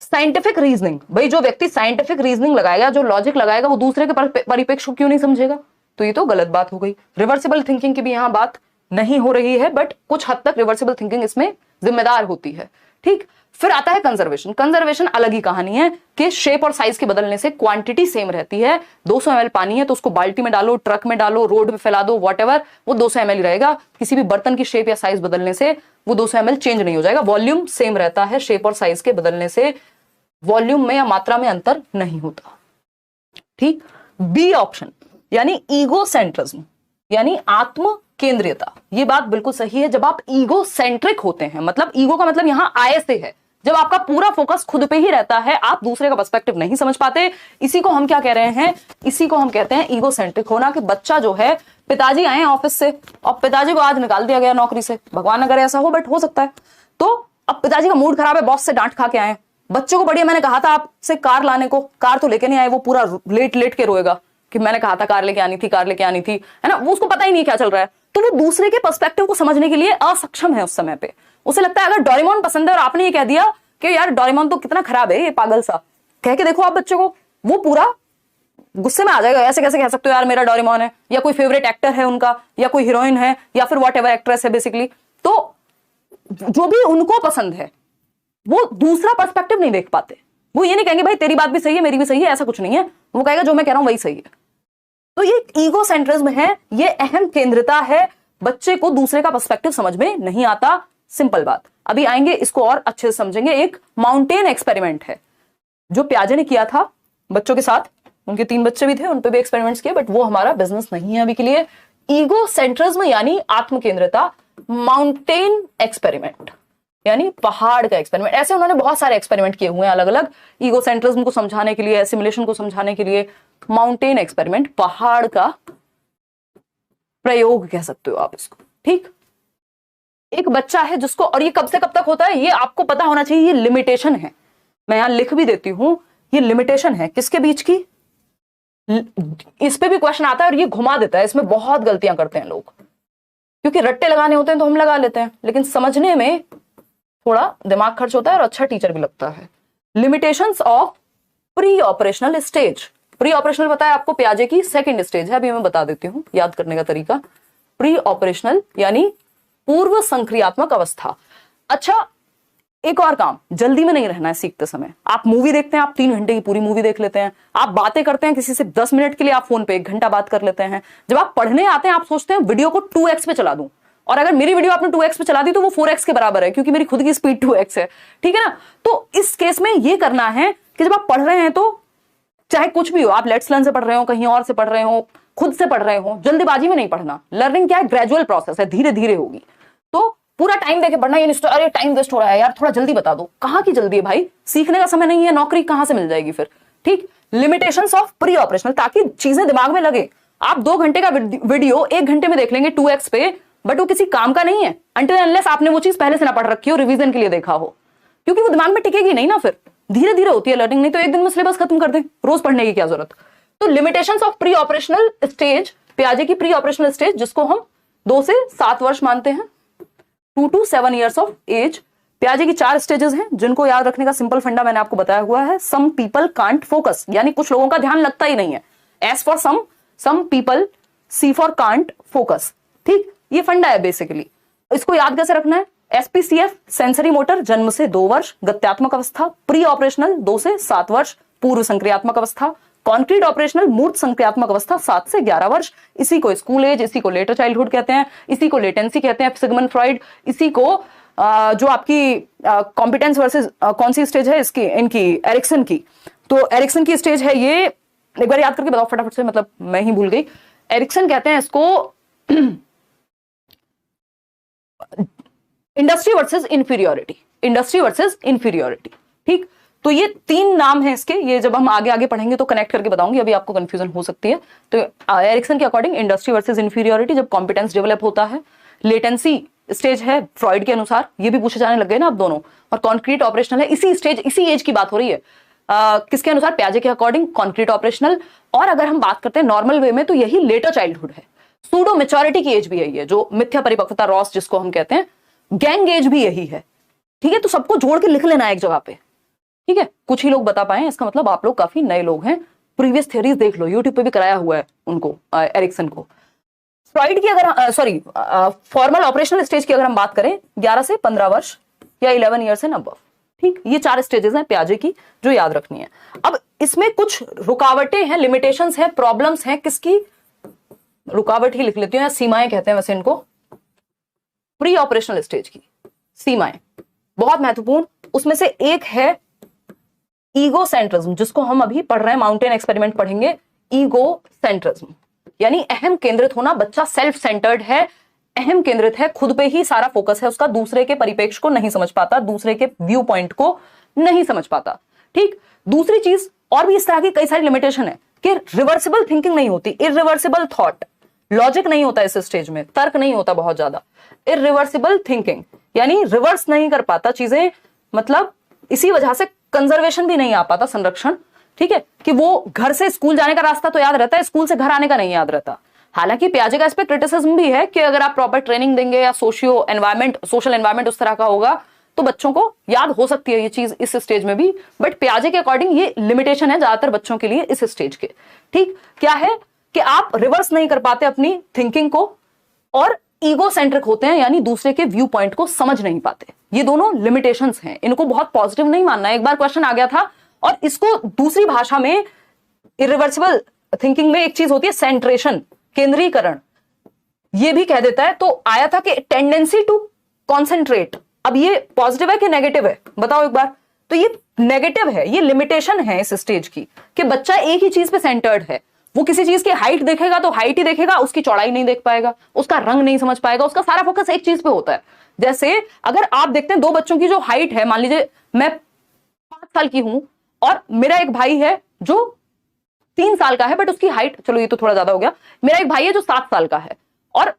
साइंटिफिक रीजनिंग, भाई जो व्यक्ति साइंटिफिक रीजनिंग लगाएगा, जो लॉजिक लगाएगा, वो दूसरे के परिप्रेक्ष्य को क्यों नहीं समझेगा, तो ये तो गलत बात हो गई। रिवर्सिबल थिंकिंग की भी यहां बात नहीं हो रही है, बट कुछ हद तक रिवर्सिबल थिंकिंग इसमें जिम्मेदार होती है। ठीक, फिर आता है कंजर्वेशन। कंजर्वेशन अलग ही कहानी है कि शेप और साइज के बदलने से क्वांटिटी सेम रहती है। 200 ml पानी है तो उसको बाल्टी में डालो, ट्रक में डालो, रोड पे फैला दो, व्हाटएवर, वो 200 ml ही रहेगा। किसी भी बर्तन की शेप या साइज बदलने से वो 200 ml चेंज नहीं हो जाएगा, वॉल्यूम सेम रहता है। शेप और साइज के बदलने से वॉल्यूम में या मात्रा में अंतर नहीं होता। ठीक, बी ऑप्शन यानी ईगोसेंट्रिज्म यानी आत्म केंद्रीयता, ये बात बिल्कुल सही है। जब आप ईगो सेंट्रिक होते हैं, मतलब ईगो का मतलब यहां आय से है, जब आपका पूरा फोकस खुद पे ही रहता है, आप दूसरे का पर्सपेक्टिव नहीं समझ पाते, इसी को हम क्या कह रहे हैं, इसी को हम कहते हैं ईगो सेंट्रिक होना। कि बच्चा जो है, पिताजी आए ऑफिस से और पिताजी को आज निकाल दिया गया नौकरी से, भगवान न करे ऐसा हो बट हो सकता है। तो अब पिताजी का मूड खराब है, बॉस से डांट खा के आए, बच्चे को बढ़िया मैंने कहा था आपसे कार लाने को, कार तो लेके नहीं आए, वो पूरा लेट लेट के रोएगा कि मैंने कहा था कार लेके आनी थी, कार लेके आनी थी, है ना। वो उसको पता ही नहीं क्या चल रहा है, तो वो दूसरे के पर्सपेक्टिव को समझने के लिए असक्षम है उस समय पे। उसे लगता है अगर डोरेमोन पसंद है और आपने ये कह दिया कि यार डोरेमोन तो कितना खराब है, ये पागल सा कह के देखो आप बच्चे को, वो पूरा गुस्से में आ जाएगा। ऐसे कैसे कह सकते हो यार मेरा डोरेमोन है, या कोई फेवरेट एक्टर है उनका, या कोई हीरोइन है, या फिर व्हाटएवर एक्ट्रेस है बेसिकली। तो जो भी उनको पसंद है वो दूसरा पर्सपेक्टिव नहीं देख पाते। वो ये नहीं कहेंगे भाई तेरी बात भी सही है मेरी भी सही है, ऐसा कुछ नहीं है। वो कहेगा जो मैं कह रहा हूं वही सही है। तो ये ईगो सेंट्रिज्म है, ये अहम केंद्रता है, बच्चे को दूसरे का पर्सपेक्टिव समझ में नहीं आता। सिंपल बात, अभी आएंगे इसको और अच्छे से समझेंगे। एक माउंटेन एक्सपेरिमेंट है जो पियाजे ने किया था बच्चों के साथ, उनके 3 बच्चे भी थे, उन पे भी एक्सपेरिमेंट्स किए, बट वो हमारा बिजनेस नहीं है अभी के लिए। ईगो सेंट्रिज्म यानी आत्मकेंद्रिता, माउंटेन एक्सपेरिमेंट यानी पहाड़ का एक्सपेरिमेंट। ऐसे उन्होंने बहुत सारे एक्सपेरिमेंट किए हुए हैं अलग अलग, ईगो सेंट्रिज्म को समझाने के लिए, एसिमिलेशन को समझाने के लिए। माउंटेन एक्सपेरिमेंट, पहाड़ का प्रयोग कह सकते हो आप इसको, ठीक। एक बच्चा है जिसको, और ये कब से कब तक होता है ये आपको पता होना चाहिए, ये लिमिटेशन है, मैं यहां लिख भी देती हूं, ये लिमिटेशन है किसके बीच की। इस पे भी क्वेश्चन आता है और ये घुमा देता है, इसमें बहुत गलतियां करते हैं लोग, क्योंकि रट्टे लगाने होते हैं तो हम लगा लेते हैं, लेकिन समझने में थोड़ा दिमाग खर्च होता है और अच्छा टीचर भी लगता है। Limitations of pre operational stage. Pre operational बताया आपको, पियाजे की सेकंड स्टेज है, अभी मैं बता देती हूं याद करने का तरीका। प्री ऑपरेशनल यानी पूर्व संक्रियात्मक अवस्था। अच्छा, एक और काम, जल्दी में नहीं रहना है सीखते समय। आप मूवी देखते हैं, आप 3 घंटे की पूरी मूवी देख लेते हैं। आप बातें करते हैं किसी से 10 मिनट के लिए, आप फोन पे 1 घंटा बात कर लेते हैं। जब आप पढ़ने आते हैं आप सोचते हैं वीडियो को 2x पे चला दूं, और अगर मेरी वीडियो आपने 2x पे चला दी तो वो 4x के बराबर है, क्योंकि मेरी खुद की स्पीड 2x है, ठीक है ना। तो इस केस में ये करना है कि जब आप पढ़ रहे हैं तो चाहे कुछ भी हो, आप लेट्स लर्न से पढ़ रहे हो, कहीं और से पढ़ रहे हो, खुद से पढ़ रहे हो, जल्दीबाजी में नहीं पढ़ना। लर्निंग क्या है, ग्रेजुअल प्रोसेस है, धीरे धीरे होगी। तो पूरा टाइम देके पढ़ना, ये नहीं अरे टाइम वेस्ट हो रहा है यार, थोड़ा जल्दी बता दो। कहां की जल्दी है भाई, सीखने का समय नहीं है, नौकरी कहां से मिल जाएगी फिर, ठीक। लिमिटेशंस ऑफ प्री ऑपरेशनल, ताकि चीजें दिमाग में लगे। आप 2 घंटे का वीडियो 1 घंटे में देख लेंगे 2x पे, बट वो किसी काम का नहीं है अनटिल अनलेस आपने वो चीज पहले से ना पढ़ रखी हो, रिवीजन के लिए देखा हो, क्योंकि वो दिमाग में टिकेगी नहीं ना। फिर धीरे धीरे होती है लर्निंग, नहीं तो एक दिन में सिलेबस खत्म कर दें, रोज पढ़ने की क्या जरूरत। तो limitations of pre operational stage, पियाजे की प्री ऑपरेशनल स्टेज, जिसको हम 2 से 7 वर्ष मानते हैं, 2 to 7 years ऑफ एज। पियाजे की 4 स्टेजेस हैं जिनको याद रखने का सिंपल फंडा मैंने आपको बताया हुआ है। सम पीपल कांट फोकस, यानी कुछ लोगों का ध्यान लगता ही नहीं है। S for some people, C for can't focus, ठीक। ये फंडा है बेसिकली। इसको याद कैसे रखना है। एसपीसीएफ सेंसरी मोटर जन्म से 2 वर्ष, गत्यात्मक अवस्था प्री ऑपरेशनल 2 से 7 वर्ष, पूर्व संक्रियात्मक अवस्था कॉन्क्रीट ऑपरेशनल मूर्त संक्रियात्मक अवस्था 7 से 11 वर्ष। इसी को स्कूल एज, इसी को लेटर चाइल्डहुड कहते हैं, इसी को लेटेंसी कहते हैं, सिगमंड फ्रॉइड। इसी को जो आपकी कॉम्पिटेंस वर्सेस कौन सी स्टेज है इसकी, इनकी एरिक्सन की, तो एरिक्सन की स्टेज है ये, एक बार याद करके बताओ फटाफट से, मतलब मैं ही भूल गई। एरिक्सन कहते हैं इसको industry versus inferiority, industry versus inferiority, ठीक। तो ये 3 नाम है इसके, ये जब हम आगे आगे पढ़ेंगे तो कनेक्ट करके बताऊंगी, अभी आपको कंफ्यूजन हो सकती है। तो एरिक्सन के अकॉर्डिंग इंडस्ट्री वर्सेस इंफीरियोरिटी जब कॉम्पिटेंस डेवलप होता है। लेटेंसी स्टेज है फ्रॉइड के अनुसार, ये भी पूछे जाने लग गए ना अब दोनों। और कॉन्क्रीट ऑपरेशनल है, इसी स्टेज इसी एज की बात हो रही है। किसके अनुसार, पियाजे के अकॉर्डिंग कॉन्क्रीट ऑपरेशनल। और अगर हम बात करते हैं नॉर्मल वे में तो यही लेटर चाइल्डहुड है। सूडो मेच्योरिटी की एज भी यही है, जो मिथ्या परिपक्वता रॉस जिसको हम कहते हैं। गैंग एज भी यही है, ठीक है। तो सबको जोड़ के लिख लेना है एक जगह पे, ठीक है। कुछ ही लोग बता पाए, इसका मतलब आप लोग काफी नए लोग हैं। प्रीवियस थ्योरीज देख लो, यूट्यूब पे भी कराया हुआ है उनको, एरिक्सन को। फ्रॉइड की अगर फॉर्मल ऑपरेशनल स्टेज की अगर हम बात करें 11 से 15 वर्ष या 11 ईयर्स एंड अबव, ठीक। ये 4 स्टेजेस हैं पियाजे की जो याद रखनी है। अब इसमें कुछ रुकावटें हैं, लिमिटेशंस हैं, प्रॉब्लम्स हैं। किसकी रुकावट ही लिख लेती हूँ, या सीमाएं कहते हैं वैसे इनको, प्री ऑपरेशनल स्टेज की सीमाएं बहुत महत्वपूर्ण। उसमें से एक है ईगो सेंट्रिज्म, जिसको हम अभी पढ़ रहे हैं, माउंटेन एक्सपेरिमेंट पढ़ेंगे। ईगो सेंट्रिज्म यानी अहम केंद्रित होना। बच्चा सेल्फ सेंटर्ड है, अहम केंद्रित है, खुद पे ही सारा फोकस है उसका, दूसरे के परिपेक्ष को नहीं समझ पाता, दूसरे के व्यू पॉइंट को नहीं समझ पाता, ठीक। दूसरी चीज, और भी इस तरह की कई सारी लिमिटेशन है कि रिवर्सिबल थिंकिंग नहीं होती, इरिवर्सिबल थॉट, लॉजिक नहीं होता इस स्टेज में, तर्क नहीं होता बहुत ज्यादा। इरिवर्सिबल थिंकिंग यानी रिवर्स नहीं कर पाता चीजें, मतलब इसी वजह से कंजर्वेशन भी नहीं आ पाता, संरक्षण, ठीक है। कि वो घर से स्कूल जाने का रास्ता तो याद रहता है, स्कूल से घर आने का नहीं याद रहता। हालांकि पियाजे का इस पे क्रिटिसिज्म भी है कि अगर आप प्रॉपर ट्रेनिंग देंगे या सोशियल एनवायरमेंट उस तरह का होगा तो बच्चों को याद हो सकती है ये चीज इस स्टेज में भी। बट पियाजे के अकॉर्डिंग ये लिमिटेशन है ज्यादातर बच्चों के लिए इस स्टेज के, ठीक। क्या है कि आप रिवर्स नहीं कर पाते अपनी थिंकिंग को, और ईगो सेंट्रिक होते हैं यानी दूसरे के व्यू पॉइंट को समझ नहीं पाते। ये दोनों लिमिटेशंस हैं, इनको बहुत पॉजिटिव नहीं मानना है। एक बार क्वेश्चन आ गया था, और इसको दूसरी भाषा में इरिवर्सिबल थिंकिंग में एक चीज होती है सेंट्रेशन, केंद्रीकरण, ये भी कह देता है। तो आया था कि टेंडेंसी टू कॉन्सेंट्रेट। अब ये पॉजिटिव है कि नेगेटिव है, बताओ एक बार। तो ये नेगेटिव है, ये लिमिटेशन है इस स्टेज की कि बच्चा एक ही चीज पे सेंटर्ड है, वो किसी चीज की हाइट देखेगा तो हाइट ही देखेगा, उसकी चौड़ाई नहीं देख पाएगा, उसका रंग नहीं समझ पाएगा, उसका सारा फोकस एक चीज पे होता है। जैसे अगर आप देखते हैं दो बच्चों की जो हाइट है, मान लीजिए मैं 5 साल की हूं और मेरा एक भाई है जो 3 साल का है, बट उसकी हाइट, चलो ये तो थोड़ा ज्यादा हो गया, मेरा एक भाई है जो 7 साल का है और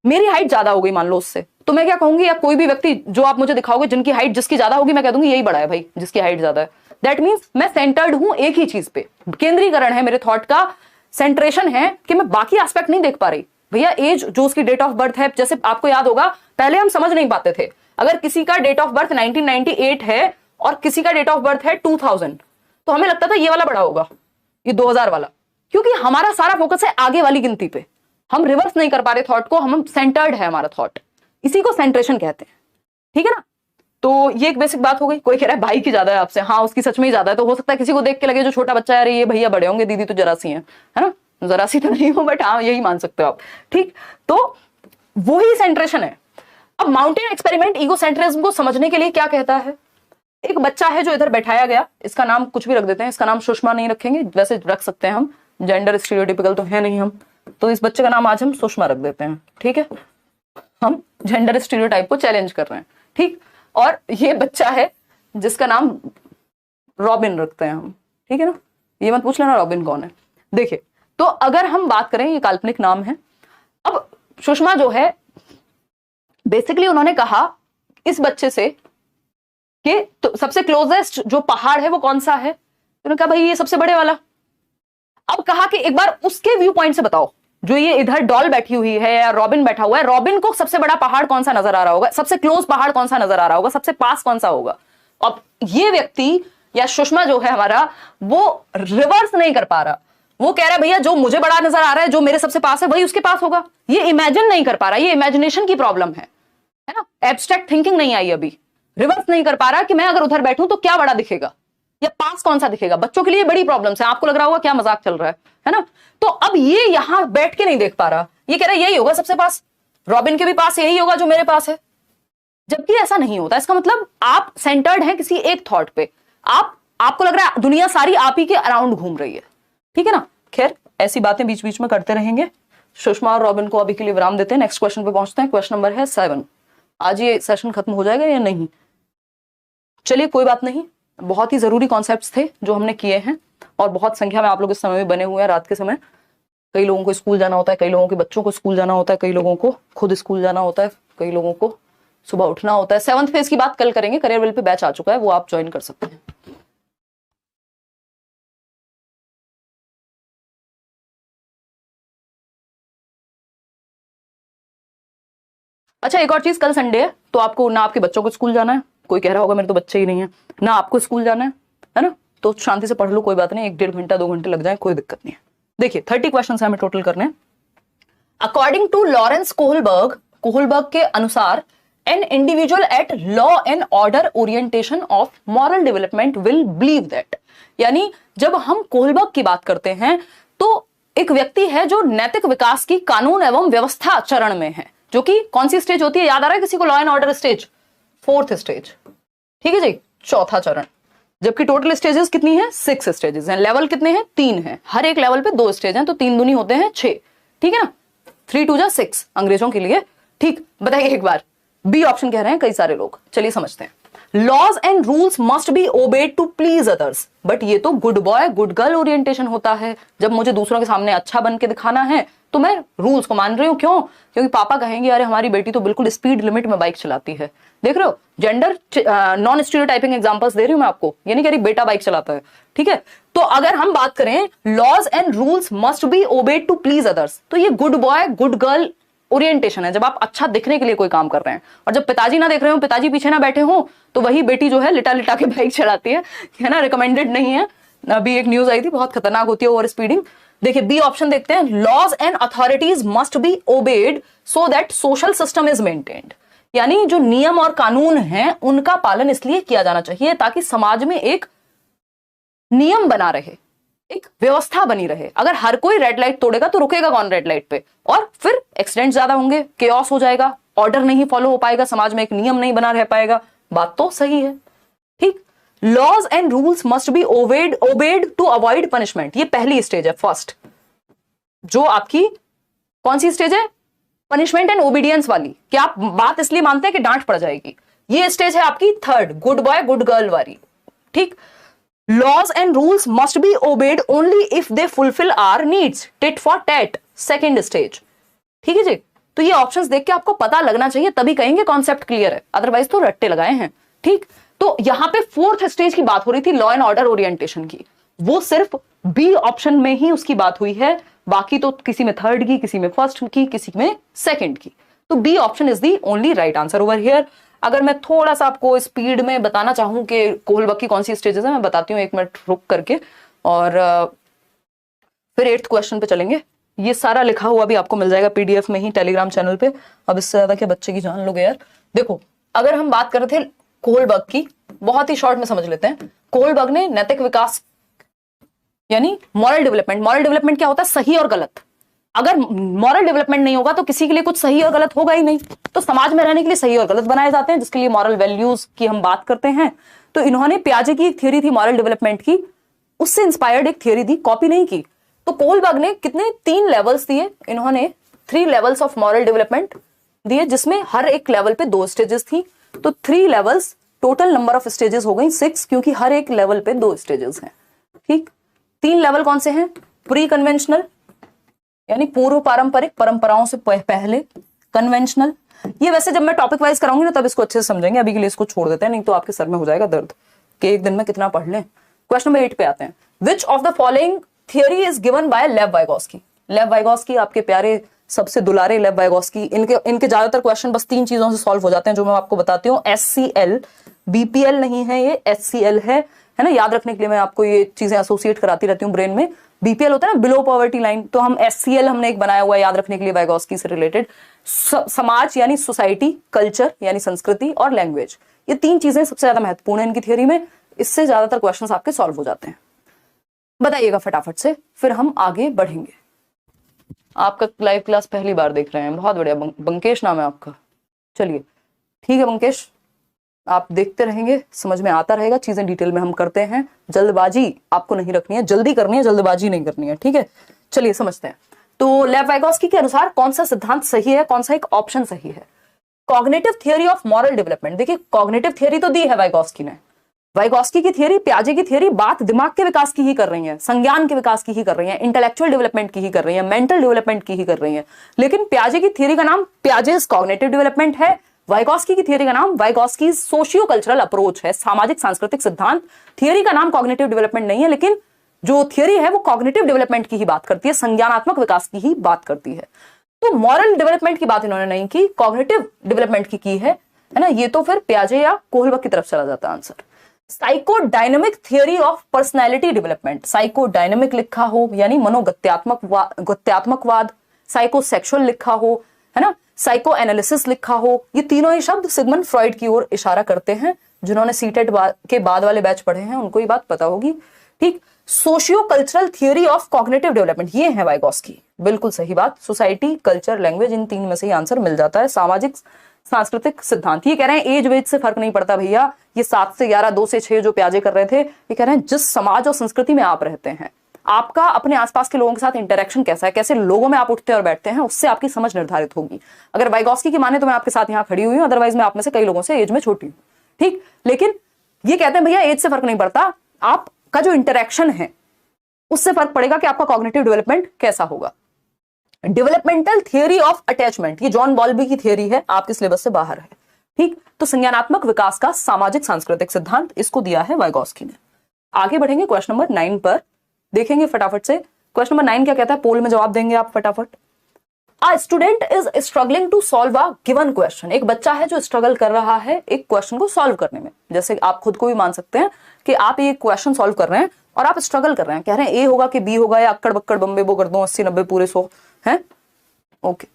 मेरी हाइट ज्यादा हो गई मान लो उससे, तो मैं क्या कहूंगी, या कोई भी व्यक्ति जो आप मुझे दिखाओगे जिनकी हाइट जिसकी ज्यादा होगी, मैं कह दूंगी यही बड़ा है भाई जिसकी हाइट ज्यादा है। दैट मीन्स मैं सेंटर्ड हूं एक ही चीज पे, केंद्रीकरण है मेरे थॉट का, सेंट्रेशन है कि मैं बाकी एस्पेक्ट नहीं देख पा रही। भैया एज जो उसकी डेट ऑफ बर्थ है, जैसे आपको याद होगा पहले हम समझ नहीं पाते थे, अगर किसी का डेट ऑफ बर्थ 1998 है और किसी का डेट ऑफ बर्थ है 2000, तो हमें लगता था ये वाला बड़ा होगा, ये 2000 वाला, क्योंकि हमारा सारा फोकस है आगे वाली गिनती पे, हम रिवर्स नहीं कर पा रहे थॉट को, हम सेंटर्ड है हमारा थॉट, इसी को सेंट्रेशन कहते हैं। ठीक है ना, तो ये एक बेसिक बात हो गई। कोई कह रहा है भाई की ज्यादा है आपसे, हाँ उसकी सच में ही ज्यादा है, तो हो सकता है किसी को देख के लगे जो छोटा बच्चा है, अरे ये भैया बड़े होंगे, दीदी तो जरा सी है ना, जरा सी तो नहीं हो, बट हाँ यही मान सकते हो आप। ठीक, तो वही सेंट्रेशन है। अब माउंटेन एक्सपेरिमेंट ईगोसेंट्रिज्म को समझने के लिए क्या कहता है, एक बच्चा है जो इधर बैठाया गया, इसका नाम कुछ भी रख देते हैं, इसका नाम सुषमा नहीं रखेंगे, वैसे रख सकते हैं हम, जेंडर स्टीरियोटिपिकल तो है नहीं हम, तो इस बच्चे का नाम आज हम सुषमा रख देते हैं। ठीक है, हम जेंडर स्टीरियोटाइप को चैलेंज कर रहे हैं। ठीक, और ये बच्चा है जिसका नाम रॉबिन रखते हैं हम। ठीक है ना, ये मत पूछ लेना रॉबिन कौन है। देखिए, तो अगर हम बात करें, ये काल्पनिक नाम है। अब सुषमा जो है बेसिकली उन्होंने कहा इस बच्चे से कि तो सबसे क्लोजेस्ट जो पहाड़ है वो कौन सा है, उन्होंने कहा भाई ये सबसे बड़े वाला। अब कहा कि एक बार उसके व्यू पॉइंट से बताओ, जो ये इधर डॉल बैठी हुई है या रॉबिन बैठा हुआ है, रॉबिन को सबसे बड़ा पहाड़ कौन सा नजर आ रहा होगा, सबसे क्लोज पहाड़ कौन सा नजर आ रहा होगा, सबसे पास कौन सा होगा। अब ये व्यक्ति या सुषमा जो है हमारा, वो रिवर्स नहीं कर पा रहा, वो कह रहा है भैया जो मुझे बड़ा नजर आ रहा है, जो मेरे सबसे पास है वही उसके पास होगा। ये इमेजिन नहीं कर पा रहा, ये इमेजिनेशन की प्रॉब्लम है ना, एब्स्ट्रैक्ट थिंकिंग नहीं आई अभी, रिवर्स नहीं कर पा रहा कि मैं अगर उधर बैठूं तो क्या बड़ा दिखेगा या पास कौन सा दिखेगा। बच्चों के लिए बड़ी प्रॉब्लम्स है, आपको लग रहा होगा क्या मजाक चल रहा है ना। तो अब ये यहां बैठ के नहीं देख पा रहा, ये कह रहा है यही होगा सबसे पास, रॉबिन के भी पास यही होगा जो मेरे पास है, जबकि ऐसा नहीं होता। इसका मतलब आप सेंटर्ड हैं किसी एक थॉट पे, आपको लग रहा है दुनिया सारी आप ही के अराउंड घूम रही है। ठीक है ना, खैर ऐसी बातें बीच बीच में करते रहेंगे। सुषमा और रॉबिन को अभी के लिए विराम देते हैं, नेक्स्ट क्वेश्चन पे पहुंचते हैं। क्वेश्चन नंबर है 7। आज ये सेशन खत्म हो जाएगा या नहीं, चलिए कोई बात नहीं, बहुत ही जरूरी कॉन्सेप्ट्स थे जो हमने किए हैं, और बहुत संख्या में आप लोग इस समय में बने हुए हैं। रात के समय कई लोगों को स्कूल जाना होता है, कई लोगों के बच्चों को स्कूल जाना होता है, कई लोगों को खुद स्कूल जाना होता है, कई लोगों को सुबह उठना होता है। 7th फेज की बात कल करेंगे, करियर वेल पे बैच आ चुका है, वो आप ज्वाइन कर सकते हैं। अच्छा, एक और चीज, कल संडे है तो आपको ना आपके बच्चों को स्कूल जाना है, कोई कह रहा होगा मेरे तो बच्चे ही नहीं है, ना आपको स्कूल जाना है ना, तो शांति से पढ़ लो, कोई बात नहीं, 1-1.5 घंटा 2 घंटे लग जाए, कोई दिक्कत नहीं है। देखिए 30 क्वेश्चन हमें टोटल करने हैं। अकॉर्डिंग टू लॉरेंस कोहलबर्ग के अनुसार, an individual eight law and order orientation of moral development will believe that, यानी जब हम कोहलबर्ग की बात करते हैं तो एक व्यक्ति है जो नैतिक विकास की कानून एवं व्यवस्था चरण में है, जो कि कौन सी स्टेज होती है, याद आ रहा है किसी को, law and order stage 4th stage. ठीक है जी, 4था चरण, जबकि टोटल स्टेजेस कितनी है, 6 स्टेजेस हैं। लेवल कितने हैं, 3 हैं, हर एक लेवल पे 2 स्टेज हैं, तो 3 दूनी होते हैं 6। ठीक है ना, 3 2 जा 6 अंग्रेजों के लिए। ठीक, बताइए एक बार, बी ऑप्शन कह रहे हैं कई सारे लोग, चलिए समझते हैं। Laws and rules must be obeyed to please others, but ये तो good boy good girl orientation होता है, जब मुझे दूसरों के सामने अच्छा बन के दिखाना है तो मैं रूल्स को मान रही हूं। क्यों, क्योंकि पापा कहेंगे अरे हमारी बेटी तो बिल्कुल स्पीड लिमिट में बाइक चलाती है। देख रहे हो, जेंडर नॉन स्टीरियोटाइपिंग एग्जांपल्स दे रही हूं मैं आपको, ये नहीं कह रही बेटा बाइक चलाता है। ठीक है, तो अगर हम बात करें laws and rules must be obeyed to please others, तो ये good boy good girl orientation है, जब आप अच्छा दिखने के लिए कोई काम कर रहे हैं, और जब पिताजी ना देख रहे हो, पिताजी पीछे ना बैठे हो, तो वही बेटी जो है लिटा लिटा के बाइक चलाती है ना, रिकमेंडेड नहीं है। अभी एक न्यूज आई थी, बहुत खतरनाक होती है ओवर स्पीडिंग। देखिए बी ऑप्शन देखते हैं, laws and authorities must be obeyed so that social system is maintained, यानी जो नियम और कानून हैं उनका पालन इसलिए किया जाना चाहिए ताकि समाज में एक नियम बना रहे, एक व्यवस्था बनी रहे। अगर हर कोई रेड लाइट तोड़ेगा तो रुकेगा कौन रेड लाइट पे, और फिर एक्सीडेंट ज्यादा होंगे, केओस हो जाएगा, ऑर्डर नहीं फॉलो हो पाएगा, समाज में एक नियम नहीं बना रह पाएगा। बात तो सही है। ठीक, laws and rules must be obeyed to avoid punishment, ये पहली स्टेज है, फर्स्ट। जो आपकी कौन सी स्टेज है, पनिशमेंट एंड ओबीडियंस वाली, क्या आप बात इसलिए मानते हैं कि डांट पड़ जाएगी, ये स्टेज है आपकी third, good boy good girl वाली, ठीक। Laws and rules must be obeyed only if they fulfil our needs, tit for tat, second stage, ठीक है जी। तो ये ऑप्शंस देख के आपको पता लगना चाहिए, तभी कहेंगे कॉन्सेप्ट क्लियर है, अदरवाइज तो रट्टे लगाए हैं, ठीक। तो यहां पे फोर्थ स्टेज की बात हो रही थी, लॉ एंड ऑर्डर ओरिएंटेशन की, वो सिर्फ बी ऑप्शन में ही उसकी बात हुई है, बाकी तो किसी में थर्ड की, किसी में फर्स्ट की, किसी में सेकंड की। तो B option is the only right answer over here. अगर मैं थोड़ा सा आपको स्पीड में बताना चाहूं कि कोहलबर्ग की कौन सी स्टेजेस है, मैं बताती हूँ, एक मिनट रुक करके, और फिर 8th क्वेश्चन पे चलेंगे। ये सारा लिखा हुआ भी आपको मिल जाएगा पीडीएफ में ही टेलीग्राम चैनल पे। अब इससे ज्यादा क्या बच्चे की जान लोगे यार। देखो, अगर हम बात कर रहे थे कोहलबर्ग की, बहुत ही शॉर्ट में समझ लेते हैं। कोहलबर्ग ने नैतिक विकास यानी मॉरल डेवलपमेंट, मॉरल डेवलपमेंट क्या होता है, सही और गलत। अगर मॉरल डेवलपमेंट नहीं होगा तो किसी के लिए कुछ सही और गलत होगा ही नहीं, तो समाज में रहने के लिए सही और गलत बनाए जाते हैं, जिसके लिए मॉरल वैल्यूज की हम बात करते हैं। तो इन्होंने पियाजे की एक थ्योरी थी मॉरल डेवलपमेंट की, उससे इंस्पायर्ड एक थ्योरी दी, कॉपी नहीं की। तो कोहलबर्ग ने कितने 3 लेवल्स दिए, इन्होंने 3 लेवल्स ऑफ मॉरल डेवलपमेंट दिए, जिसमें हर एक लेवल पे 2 स्टेजेस थी। तो 3 levels, total number of stages हो गई 6, क्योंकि हर एक लेवल पे 2 स्टेजेस हैं, ठीक। 3 लेवल कौन से हैं, प्री कन्वेंशनल यानी पूर्व पारंपरिक, परंपराओं से पहले, कन्वेंशनल। ये वैसे जब मैं टॉपिक वाइज कराऊंगी ना तब इसको अच्छे से समझेंगे, अभी के लिए इसको छोड़ देते हैं, नहीं तो आपके सर में हो जाएगा दर्द कि एक दिन में कितना पढ़ लें। क्वेश्चन नंबर 8 पे आते हैं। Which of the following theory is given by लेव वाइगोस्की। लेव वाइगोस्की आपके प्यारे सबसे दुलारे लेव वाइगोस्की, इनके ज्यादातर क्वेश्चन बस 3 चीजों से सॉल्व हो जाते हैं, जो मैं आपको बताती हूँ। SCL, BPL नहीं है ये, SCL है ना, याद रखने के लिए मैं आपको ये चीजें एसोसिएट कराती रहती हूँ ब्रेन में। BPL होता है ना, बिलो पॉवर्टी लाइन, तो हम SCL हमने एक बनाया हुआ है याद रखने के लिए वाइगोस्की से रिलेटेड। समाज यानी सोसाइटी, कल्चर यानी संस्कृति, और लैंग्वेज, ये 3 चीजें सबसे ज्यादा महत्वपूर्ण है इनकी थियरी में। इससे ज्यादातर क्वेश्चंस आपके सॉल्व हो जाते हैं। बताइएगा फटाफट से, फिर हम आगे बढ़ेंगे। आपका लाइव क्लास पहली बार देख रहे हैं, बहुत बढ़िया। बंकेश नाम है आपका, चलिए ठीक है बंकेश, आप देखते रहेंगे, समझ में आता रहेगा, चीजें डिटेल में हम करते हैं। जल्दबाजी आपको नहीं रखनी है, जल्दी करनी है, जल्दबाजी नहीं करनी है, ठीक है। चलिए समझते हैं। तो लेव वाइगोस्की के अनुसार कौन सा सिद्धांत सही है, कौन सा एक ऑप्शन सही है। Cognitive theory of moral development, देखिए कॉग्निटिव थियरी तो दी है वाइगोस्की ने। वाइगोस्की की थियरी, पियाजे की थियरी बात दिमाग के विकास की ही कर रही है, संज्ञान के विकास की ही कर रही है, इंटेलेक्चुअल डेवलपमेंट की ही कर रही है, मेंटल डेवलपमेंट की ही कर रही है। लेकिन पियाजे की थियरी का नाम पियाजेस कॉग्निटिव डेवलपमेंट है, वाइगोस्की की थियरी का नाम वाइगोस्की सोशियो कल्चरल अप्रोच है, सामाजिक सांस्कृतिक सिद्धांत। थियरी का नाम कॉग्निटिव डेवलपमेंट नहीं है, लेकिन जो थियरी है वो कॉग्निटिव डेवलपमेंट की ही बात करती है, संज्ञानात्मक विकास की ही बात करती है। तो मॉरल डेवलपमेंट की बात इन्होंने नहीं की, कॉग्निटिव डेवलपमेंट की है ना। ये तो फिर पियाजे या कोहलबर्ग की तरफ चला जाता है answer. Psychodynamic theory of personality development, psychodynamic लिखा हो यानी मनोगत्यात्मकवाद, साइकोसेक्सुअल लिखा हो है ना, साइको एनालिसिस लिखा हो, ये तीनों ही शब्द सिगमंड फ्रॉइड की ओर इशारा करते हैं। जिन्होंने सीटेट के बाद वाले बैच पढ़े हैं उनको ये बात पता होगी, ठीक। Socio cultural theory of cognitive development, ये है वाइगोस्की, बिल्कुल सही बात। सोसाइटी, कल्चर, लैंग्वेज, इन 3 में से ही आंसर मिल जाता है। सामाजिक सांस्कृतिक सिद्धांत, ये कह रहे हैं एज वेज से फर्क नहीं पड़ता भैया, ये 7 से 11, 2 से 6 जो प्याजे कर रहे थे, ये कह रहे हैं जिस समाज और संस्कृति में आप रहते हैं, आपका अपने आसपास के लोगों के साथ इंटरेक्शन कैसा है, कैसे लोगों में आप उठते और बैठते हैं, उससे आपकी समझ निर्धारित होगी। अगर वाइगोस्की की माने तो मैं आपके साथ यहाँ खड़ी हुई हूँ, अदरवाइज मैं आप में से कई लोगों से एज में छोटी हूँ, ठीक। लेकिन ये कहते हैं भैया एज से फर्क नहीं पड़ता, आपका जो इंटरेक्शन है उससे फर्क पड़ेगा कि आपका कॉग्निटिव डेवलपमेंट कैसा होगा। डेवलपमेंटल थियरी ऑफ अटैचमेंट, ये जॉन बॉल्बी की थियरी है, आपके सिलेबस से बाहर है, ठीक। तो संज्ञानात्मक विकास का सामाजिक सांस्कृतिक सिद्धांत, इसको दिया है वाइगोस्की ने। आगे बढ़ेंगे क्वेश्चन नंबर 9 पर, देखेंगे फटाफट से। क्वेश्चन नंबर 9 क्या कहता है, पोल में जवाब देंगे आप फटाफट। A student is struggling to solve a given question, एक बच्चा है जो स्ट्रगल कर रहा है एक क्वेश्चन को सॉल्व करने में। जैसे आप खुद को भी मान सकते हैं कि आप ये क्वेश्चन सॉल्व कर रहे हैं और आप स्ट्रगल कर रहे हैं, कह रहे हैं ए होगा कि बी होगा, या अक्कड़ बक्कड़ बम्बे बो कर दो 80 90 पूरे 100 है, ओके।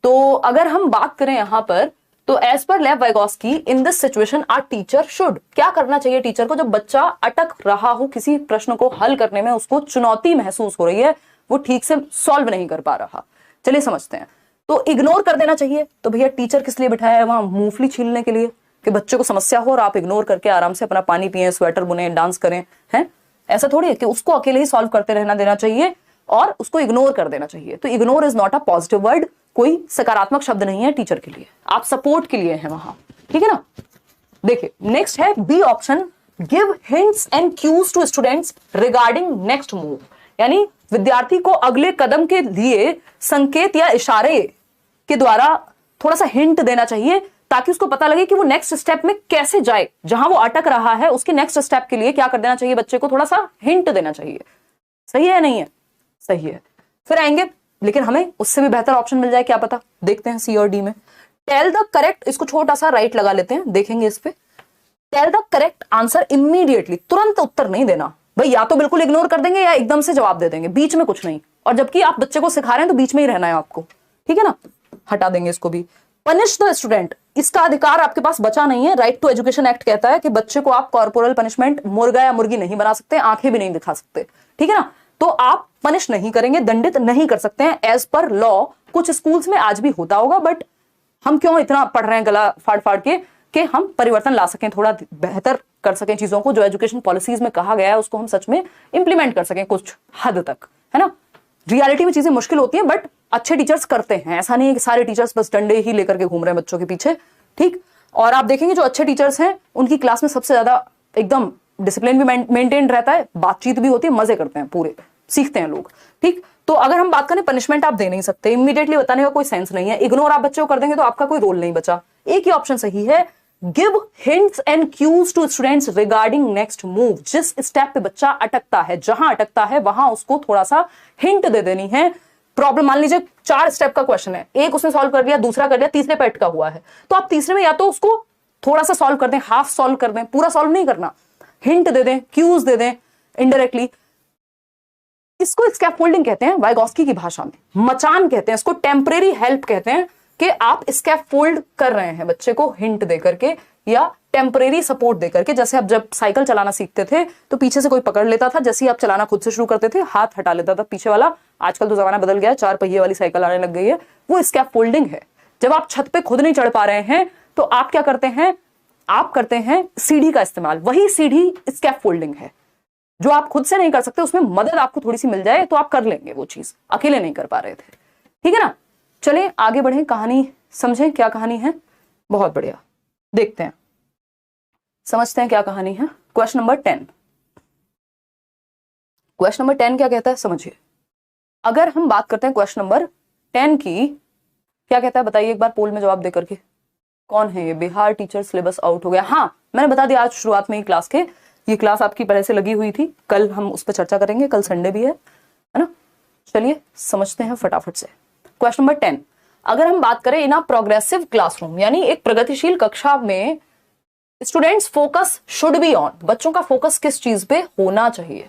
तो अगर हम बात करें यहां पर, तो as per Lev Vygotsky in this situation our teacher should, क्या करना चाहिए टीचर को जब बच्चा अटक रहा हो किसी प्रश्न को हल करने में, उसको चुनौती महसूस हो रही है, वो ठीक से सॉल्व नहीं कर पा रहा। चलिए समझते हैं। तो इग्नोर कर देना चाहिए, तो भैया टीचर किस लिए बिठाया है वहां, मूंगफली छीलने के लिए, कि बच्चे को समस्या हो और आप इग्नोर करके आराम से अपना पानी पिए, स्वेटर बुने, डांस करें, हैं? ऐसा थोड़ी है कि उसको अकेले ही सॉल्व करते रहना देना चाहिए। और उसको इग्नोर कर देना चाहिए। तो ignore is not a positive word, कोई सकारात्मक शब्द नहीं है टीचर के लिए, आप सपोर्ट के लिए हैं वहां, ठीक है ना। देखिए नेक्स्ट है B option, give hints and cues to students regarding next move, यानी विद्यार्थी को अगले कदम के लिए संकेत या इशारे के द्वारा थोड़ा सा हिंट देना चाहिए ताकि उसको पता लगे कि वो नेक्स्ट स्टेप में कैसे जाए, जहां वो अटक रहा है उसके नेक्स्ट स्टेप के लिए क्या कर देना चाहिए, बच्चे को थोड़ा सा हिंट देना चाहिए। सही है नहीं है? सही है। फिर आएंगे, लेकिन हमें उससे भी बेहतर ऑप्शन मिल जाए, क्या पता, देखते हैं सी और डी में। टेल द करेक्ट, इसको छोटा सा राइट लगा लेते हैं, देखेंगे इस पे। Tell the correct answer immediately, तुरंत उत्तर नहीं देना भाई, या तो बिल्कुल इग्नोर कर देंगे या एकदम से जवाब दे देंगे, बीच में कुछ नहीं। और जबकि आप बच्चे को सिखा रहे हैं तो बीच में ही रहना है आपको, ठीक है ना। हटा देंगे इसको भी। पनिश द स्टूडेंट, इसका अधिकार आपके पास बचा नहीं है। राइट टू एजुकेशन एक्ट कहता है कि बच्चे को आप कॉर्पोरल पनिशमेंट, मुर्गा या मुर्गी नहीं बना सकते, आंखें भी नहीं दिखा सकते, ठीक है ना। तो आप पनिश नहीं करेंगे, दंडित नहीं कर सकते हैं एज पर लॉ। कुछ स्कूल्स में आज भी होता होगा, बट हम क्यों इतना पढ़ रहे हैं गला फाड़ फाड़ के कि हम परिवर्तन ला सकें, थोड़ा बेहतर कर सकें चीजों को, जो एजुकेशन पॉलिसीज में कहा गया है उसको हम सच में इंप्लीमेंट कर सकें कुछ हद तक, है ना। रियलिटी में चीजें मुश्किल होती हैं, बट अच्छे टीचर्स करते हैं, ऐसा नहीं है कि सारे टीचर्स बस डंडे ही लेकर के घूम रहे हैं बच्चों के पीछे, ठीक। और आप देखेंगे जो अच्छे टीचर्स हैं उनकी क्लास में सबसे ज्यादा एकदम डिसिप्लिन भी मेंटेन रहता है, बातचीत भी होती है, मजे करते हैं, पूरे सीखते हैं लोग, ठीक। तो अगर हम बात करें, पनिशमेंट आप दे नहीं सकते, इमीडिएटली बताने का कोई सेंस नहीं है, इग्नोर आप बच्चे को कर देंगे तो आपका कोई रोल नहीं बचा। एक ही ऑप्शन सही है, give hints and cues to students regarding next move. जिस स्टेप पे बच्चा अटकता है, जहां अटकता है वहां उसको थोड़ा सा हिंट दे देनी है। प्रॉब्लम, मान लीजिए 4 स्टेप का क्वेश्चन है, एक उसने सॉल्व कर लिया, दूसरा कर लिया, तीसरे पे अटका हुआ है, तो आप तीसरे में या तो उसको थोड़ा सा सॉल्व कर दें, हाफ सॉल्व कर दें, पूरा सॉल्व नहीं करना, हिंट दे दें, क्यूज दे दें इनडायरेक्टली। इसको स्कैफोल्डिंग कहते हैं वाइगॉस्की की भाषा में, मचान कहते हैं इसको, टेम्परेरी हेल्प कहते हैं कि आप स्कैफोल्ड कर रहे हैं बच्चे को हिंट दे करके या टेम्परेरी सपोर्ट दे करके। जैसे आप जब साइकिल चलाना सीखते थे तो पीछे से कोई पकड़ लेता था, जैसे ही आप चलाना खुद से शुरू करते थे हाथ हटा लेता था पीछे वाला। आजकल तो जमाना बदल गया है, 4 पहिए वाली साइकिल आने लग गई है, वो स्कैफोल्डिंग है। जब आप छत पे खुद नहीं चढ़ पा रहे हैं तो आप क्या करते हैं, आप करते हैं सीढ़ी का इस्तेमाल, वही सीढ़ी स्कैफोल्डिंग है। जो आप खुद से नहीं कर सकते उसमें मदद आपको थोड़ी सी मिल जाए तो आप कर लेंगे वो चीज, अकेले नहीं कर पा रहे थे, ठीक है ना। चलें आगे बढ़ें, कहानी समझें क्या कहानी है। बहुत बढ़िया, देखते हैं, समझते हैं क्या कहानी है। क्वेश्चन नंबर 10, क्वेश्चन नंबर 10 क्या कहता है समझिए। अगर हम बात करते हैं क्वेश्चन नंबर 10 की, क्या कहता है बताइए एक बार पोल में जवाब दे करके। कौन है ये? बिहार टीचर सिलेबस आउट हो गया। हाँ मैंने बता दिया आज शुरुआत में ही क्लास के, ये क्लास आपकी पहले से लगी हुई थी, कल हम उस पर चर्चा करेंगे, कल संडे भी है ना। चलिए समझते हैं फटाफट से। क्वेश्चन नंबर 10, अगर हम बात करें इन अ प्रोग्रेसिव क्लासरूम, यानी एक प्रगतिशील कक्षा में students focus should be on, बच्चों का फोकस किस चीज पे होना चाहिए।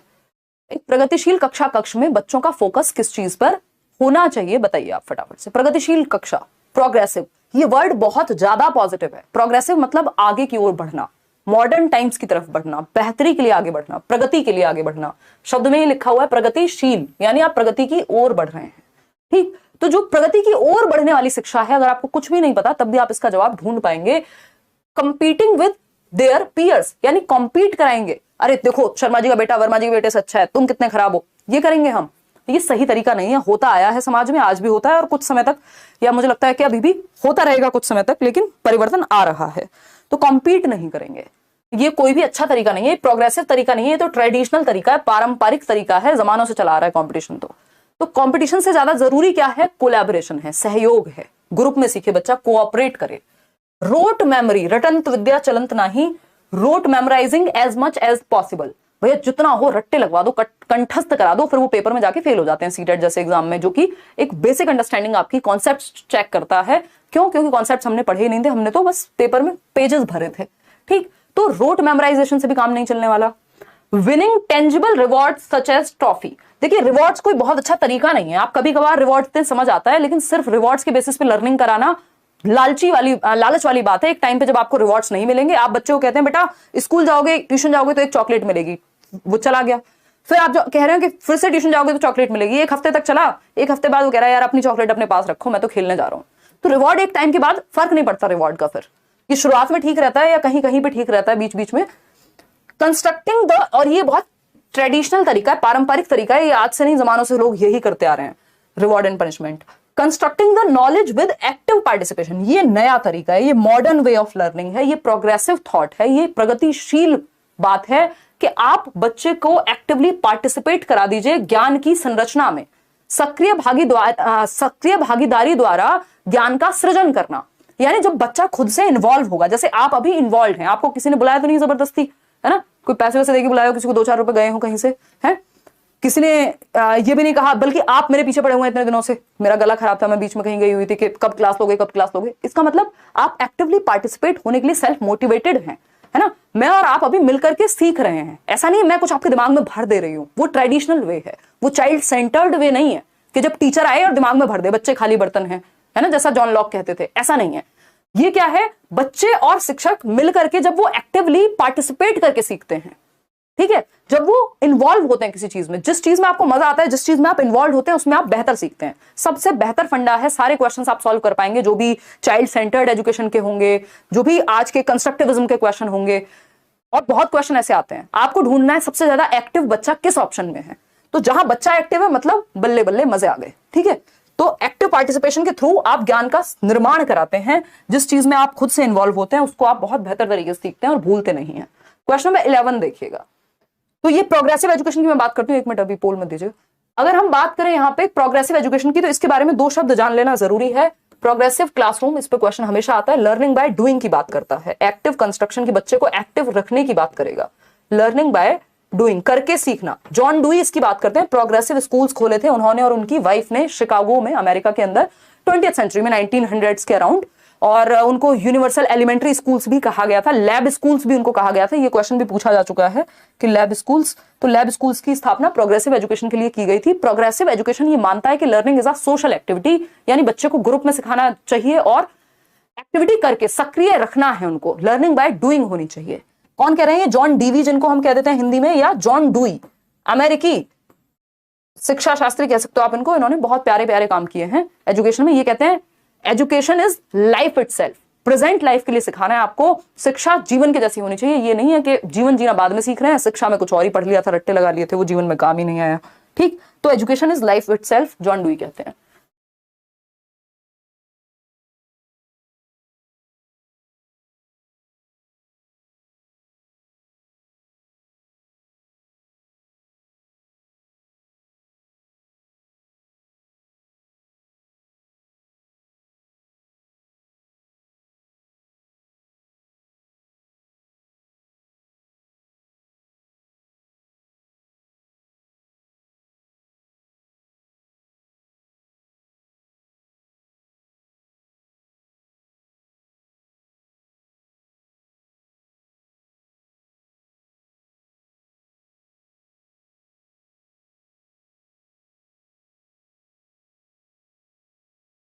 एक प्रगतिशील कक्षा कक्ष में बच्चों का फोकस किस चीज पर होना चाहिए, बताइए आप फटाफट से। प्रगतिशील कक्षा, प्रोग्रेसिव, ये वर्ड बहुत ज्यादा पॉजिटिव है। प्रोग्रेसिव मतलब आगे की ओर बढ़ना, मॉडर्न टाइम्स की तरफ बढ़ना, बेहतरी के लिए आगे बढ़ना, प्रगति के लिए आगे बढ़ना। शब्द में ही लिखा हुआ है प्रगतिशील, यानी आप प्रगति की ओर बढ़ रहे हैं, ठीक। तो जो प्रगति की ओर बढ़ने वाली शिक्षा है, अगर आपको कुछ भी नहीं पता तब भी आप इसका जवाब ढूंढ पाएंगे। कंपीटिंग विद देयर पीयर्स, यानी कॉम्पीट कराएंगे। अरे देखो शर्मा जी का बेटा वर्मा जी के बेटे से अच्छा है, तुम कितने खराब हो, ये करेंगे हम। ये सही तरीका नहीं है, होता आया है समाज में, आज भी होता है और कुछ समय तक, या मुझे लगता है कि अभी भी होता रहेगा कुछ समय तक, लेकिन परिवर्तन आ रहा है। तो कॉम्पीट नहीं करेंगे, ये कोई भी अच्छा तरीका नहीं है, प्रोग्रेसिव तरीका नहीं है, तो ट्रेडिशनल तरीका है, पारंपरिक तरीका है, जमानों से चला आ रहा है कॉम्पिटिशन। तो कंपटीशन से ज्यादा जरूरी क्या है? कोलैबोरेशन है, सहयोग है, ग्रुप में सीखे बच्चा, कोऑपरेट करे। रोट मेमोरी, रटंत विद्या चलंत नहीं, rote memorising as much as possible. भैया जितना हो रट्टे लगवा दो, कंठस्थ करा दो, फिर वो पेपर में जाके फेल हो जाते हैं सीटेट जैसे एग्जाम में, जो कि एक बेसिक अंडरस्टैंडिंग आपकी कॉन्सेप्ट चेक करता है। क्यों? क्योंकि कॉन्सेप्ट हमने पढ़े ही नहीं थे, हमने तो बस पेपर में पेजेस भरे थे, ठीक। तो रोट मेमोराइजेशन से भी काम नहीं चलने वाला। Winning tangible reward such as trophy, देखिए रिवॉर्ड्स कोई बहुत अच्छा तरीका नहीं है। आप कभी कभार रिवॉर्ड्स दें समझ आता है, लेकिन सिर्फ रिवॉर्ड्स के बेसिस पे लर्निंग कराना लालच वाली बात है। एक टाइम पे जब आपको रिवॉर्ड्स नहीं मिलेंगे, आप बच्चे को कहते हैं बेटा स्कूल जाओगे, ट्यूशन जाओगे तो एक चॉकलेट मिलेगी, वो चला गया। फिर आप जो कह रहे हो कि फिर से ट्यूशन जाओगे तो चॉकलेट मिलेगी, एक हफ्ते तक चला, एक हफ्ते बाद वो कह रहा है यार अपनी चॉकलेट अपने पास रखो, मैं तो खेलने जा रहा हूं। तो रिवॉर्ड एक टाइम के बाद फर्क नहीं पड़ता रिवॉर्ड का, फिर ये शुरुआत में ठीक रहता है या कहीं कहीं पे ठीक रहता है बीच बीच में। कंस्ट्रक्टिंग द, और ये बहुत ट्रेडिशनल तरीका है, पारंपरिक तरीका है, ये आज से नहीं जमानों से लोग यही करते आ रहे हैं, reward and punishment. Constructing the knowledge with active participation, ये नया तरीका है, ये मॉडर्न वे ऑफ लर्निंग है, ये प्रोग्रेसिव थॉट है, ये प्रगतिशील बात है कि आप बच्चे को एक्टिवली पार्टिसिपेट करा दीजिए ज्ञान की संरचना में, सक्रिय भागीदारी द्वारा ज्ञान का सृजन करना। यानी जब बच्चा खुद से इन्वॉल्व होगा, जैसे आप अभी इन्वॉल्व हैं, आपको किसी ने बुलाया तो नहीं जबरदस्ती, है ना, कोई पैसे वैसे देके बुलाया हो, किसी को 2-4 रुपए गए हो कहीं से, है, किसी ने ये भी नहीं कहा, बल्कि आप मेरे पीछे पड़े हुए हैं इतने दिनों से, मेरा गला खराब था, मैं बीच में कहीं गई हुई थी कि कब क्लास लोगे कब क्लास लोगे। इसका मतलब आप एक्टिवली पार्टिसिपेट होने के लिए सेल्फ मोटिवेटेड हैं, है ना। मैं और आप अभी मिलकर के सीख रहे हैं, ऐसा नहीं मैं कुछ आपके दिमाग में भर दे रही हूं, वो ट्रेडिशनल वे है, वो चाइल्ड सेंटर्ड वे नहीं है कि जब टीचर आए और दिमाग में भर दे, बच्चे खाली बर्तन है ना, जैसा जॉन लॉक कहते थे, ऐसा नहीं है। ये क्या है, बच्चे और शिक्षक मिलकर के जब वो एक्टिवली पार्टिसिपेट करके सीखते हैं, ठीक है, जब वो इन्वॉल्व होते हैं किसी चीज में, जिस चीज में आपको मजा आता है, जिस चीज में आप इन्वॉल्व होते हैं, उसमें आप बेहतर सीखते हैं। सबसे बेहतर फंडा है, सारे क्वेश्चंस आप सॉल्व कर पाएंगे जो भी चाइल्ड सेंटर्ड एजुकेशन के होंगे, जो भी आज के कंस्ट्रक्टिविज्म के क्वेश्चन होंगे, और बहुत क्वेश्चन ऐसे आते हैं। आपको ढूंढना है सबसे ज्यादा एक्टिव बच्चा किस ऑप्शन में है, तो जहां बच्चा एक्टिव है मतलब बल्ले बल्ले मजे आ गए, ठीक है। तो एक्टिव पार्टिसिपेशन के थ्रू आप ज्ञान का निर्माण कराते हैं, जिस चीज में आप खुद से इन्वॉल्व होते हैं उसको आप बहुत बेहतर तरीके से सीखते हैं और भूलते नहीं है। क्वेश्चन नंबर 11 देखिएगा, तो ये प्रोग्रेसिव एजुकेशन की मैं बात करती हूँ, 1 मिनट अभी पोल मत दीजिए। अगर हम बात करें यहाँ पे प्रोग्रेसिव एजुकेशन की, तो इसके बारे में 2 शब्द जान लेना जरूरी है। प्रोग्रेसिव क्लासरूम, इस पे क्वेश्चन हमेशा आता है, लर्निंग बाय डूइंग की बात करता है, एक्टिव कंस्ट्रक्शन की, बच्चे को एक्टिव रखने की बात करेगा, लर्निंग बाय डूइंग, करके सीखना। जॉन डुई इसकी बात करते हैं, प्रोग्रेसिव स्कूल्स खोले थे उन्होंने और उनकी वाइफ ने शिकागो में, अमेरिका के अंदर 20th सेंचुरी में, 1900s के अराउंड, और उनको यूनिवर्सल एलिमेंट्री स्कूल्स भी कहा गया था, लैब स्कूल्स भी उनको कहा गया था। ये क्वेश्चन भी पूछा जा चुका है कि लैब स्कूल्स, तो लैब स्कूल्स की स्थापना प्रोग्रेसिव एजुकेशन के लिए की गई थी। प्रोग्रेसिव एजुकेशन ये मानता है कि learning is a social activity, यानी बच्चे को ग्रुप में सिखाना चाहिए और एक्टिविटी करके सक्रिय रखना है उनको, लर्निंग बाय डूइंग होनी चाहिए। कौन कह रहे हैं? जॉन डीवी, जिनको हम कह देते हैं हिंदी में, या जॉन डुई, अमेरिकी शिक्षा शास्त्री कह सकते हो आप इनको। इन्होंने बहुत प्यारे प्यारे काम किए हैं एजुकेशन में। ये कहते हैं education is life itself, present life के लिए सिखाना है आपको। शिक्षा जीवन के जैसी होनी चाहिए, ये नहीं है कि जीवन जीना बाद में सीख रहे हैं, शिक्षा में कुछ और ही पढ़ लिया था, रट्टे लगा लिए थे, वो जीवन में काम ही नहीं आया, ठीक। तो education is life itself, John dewy कहते हैं।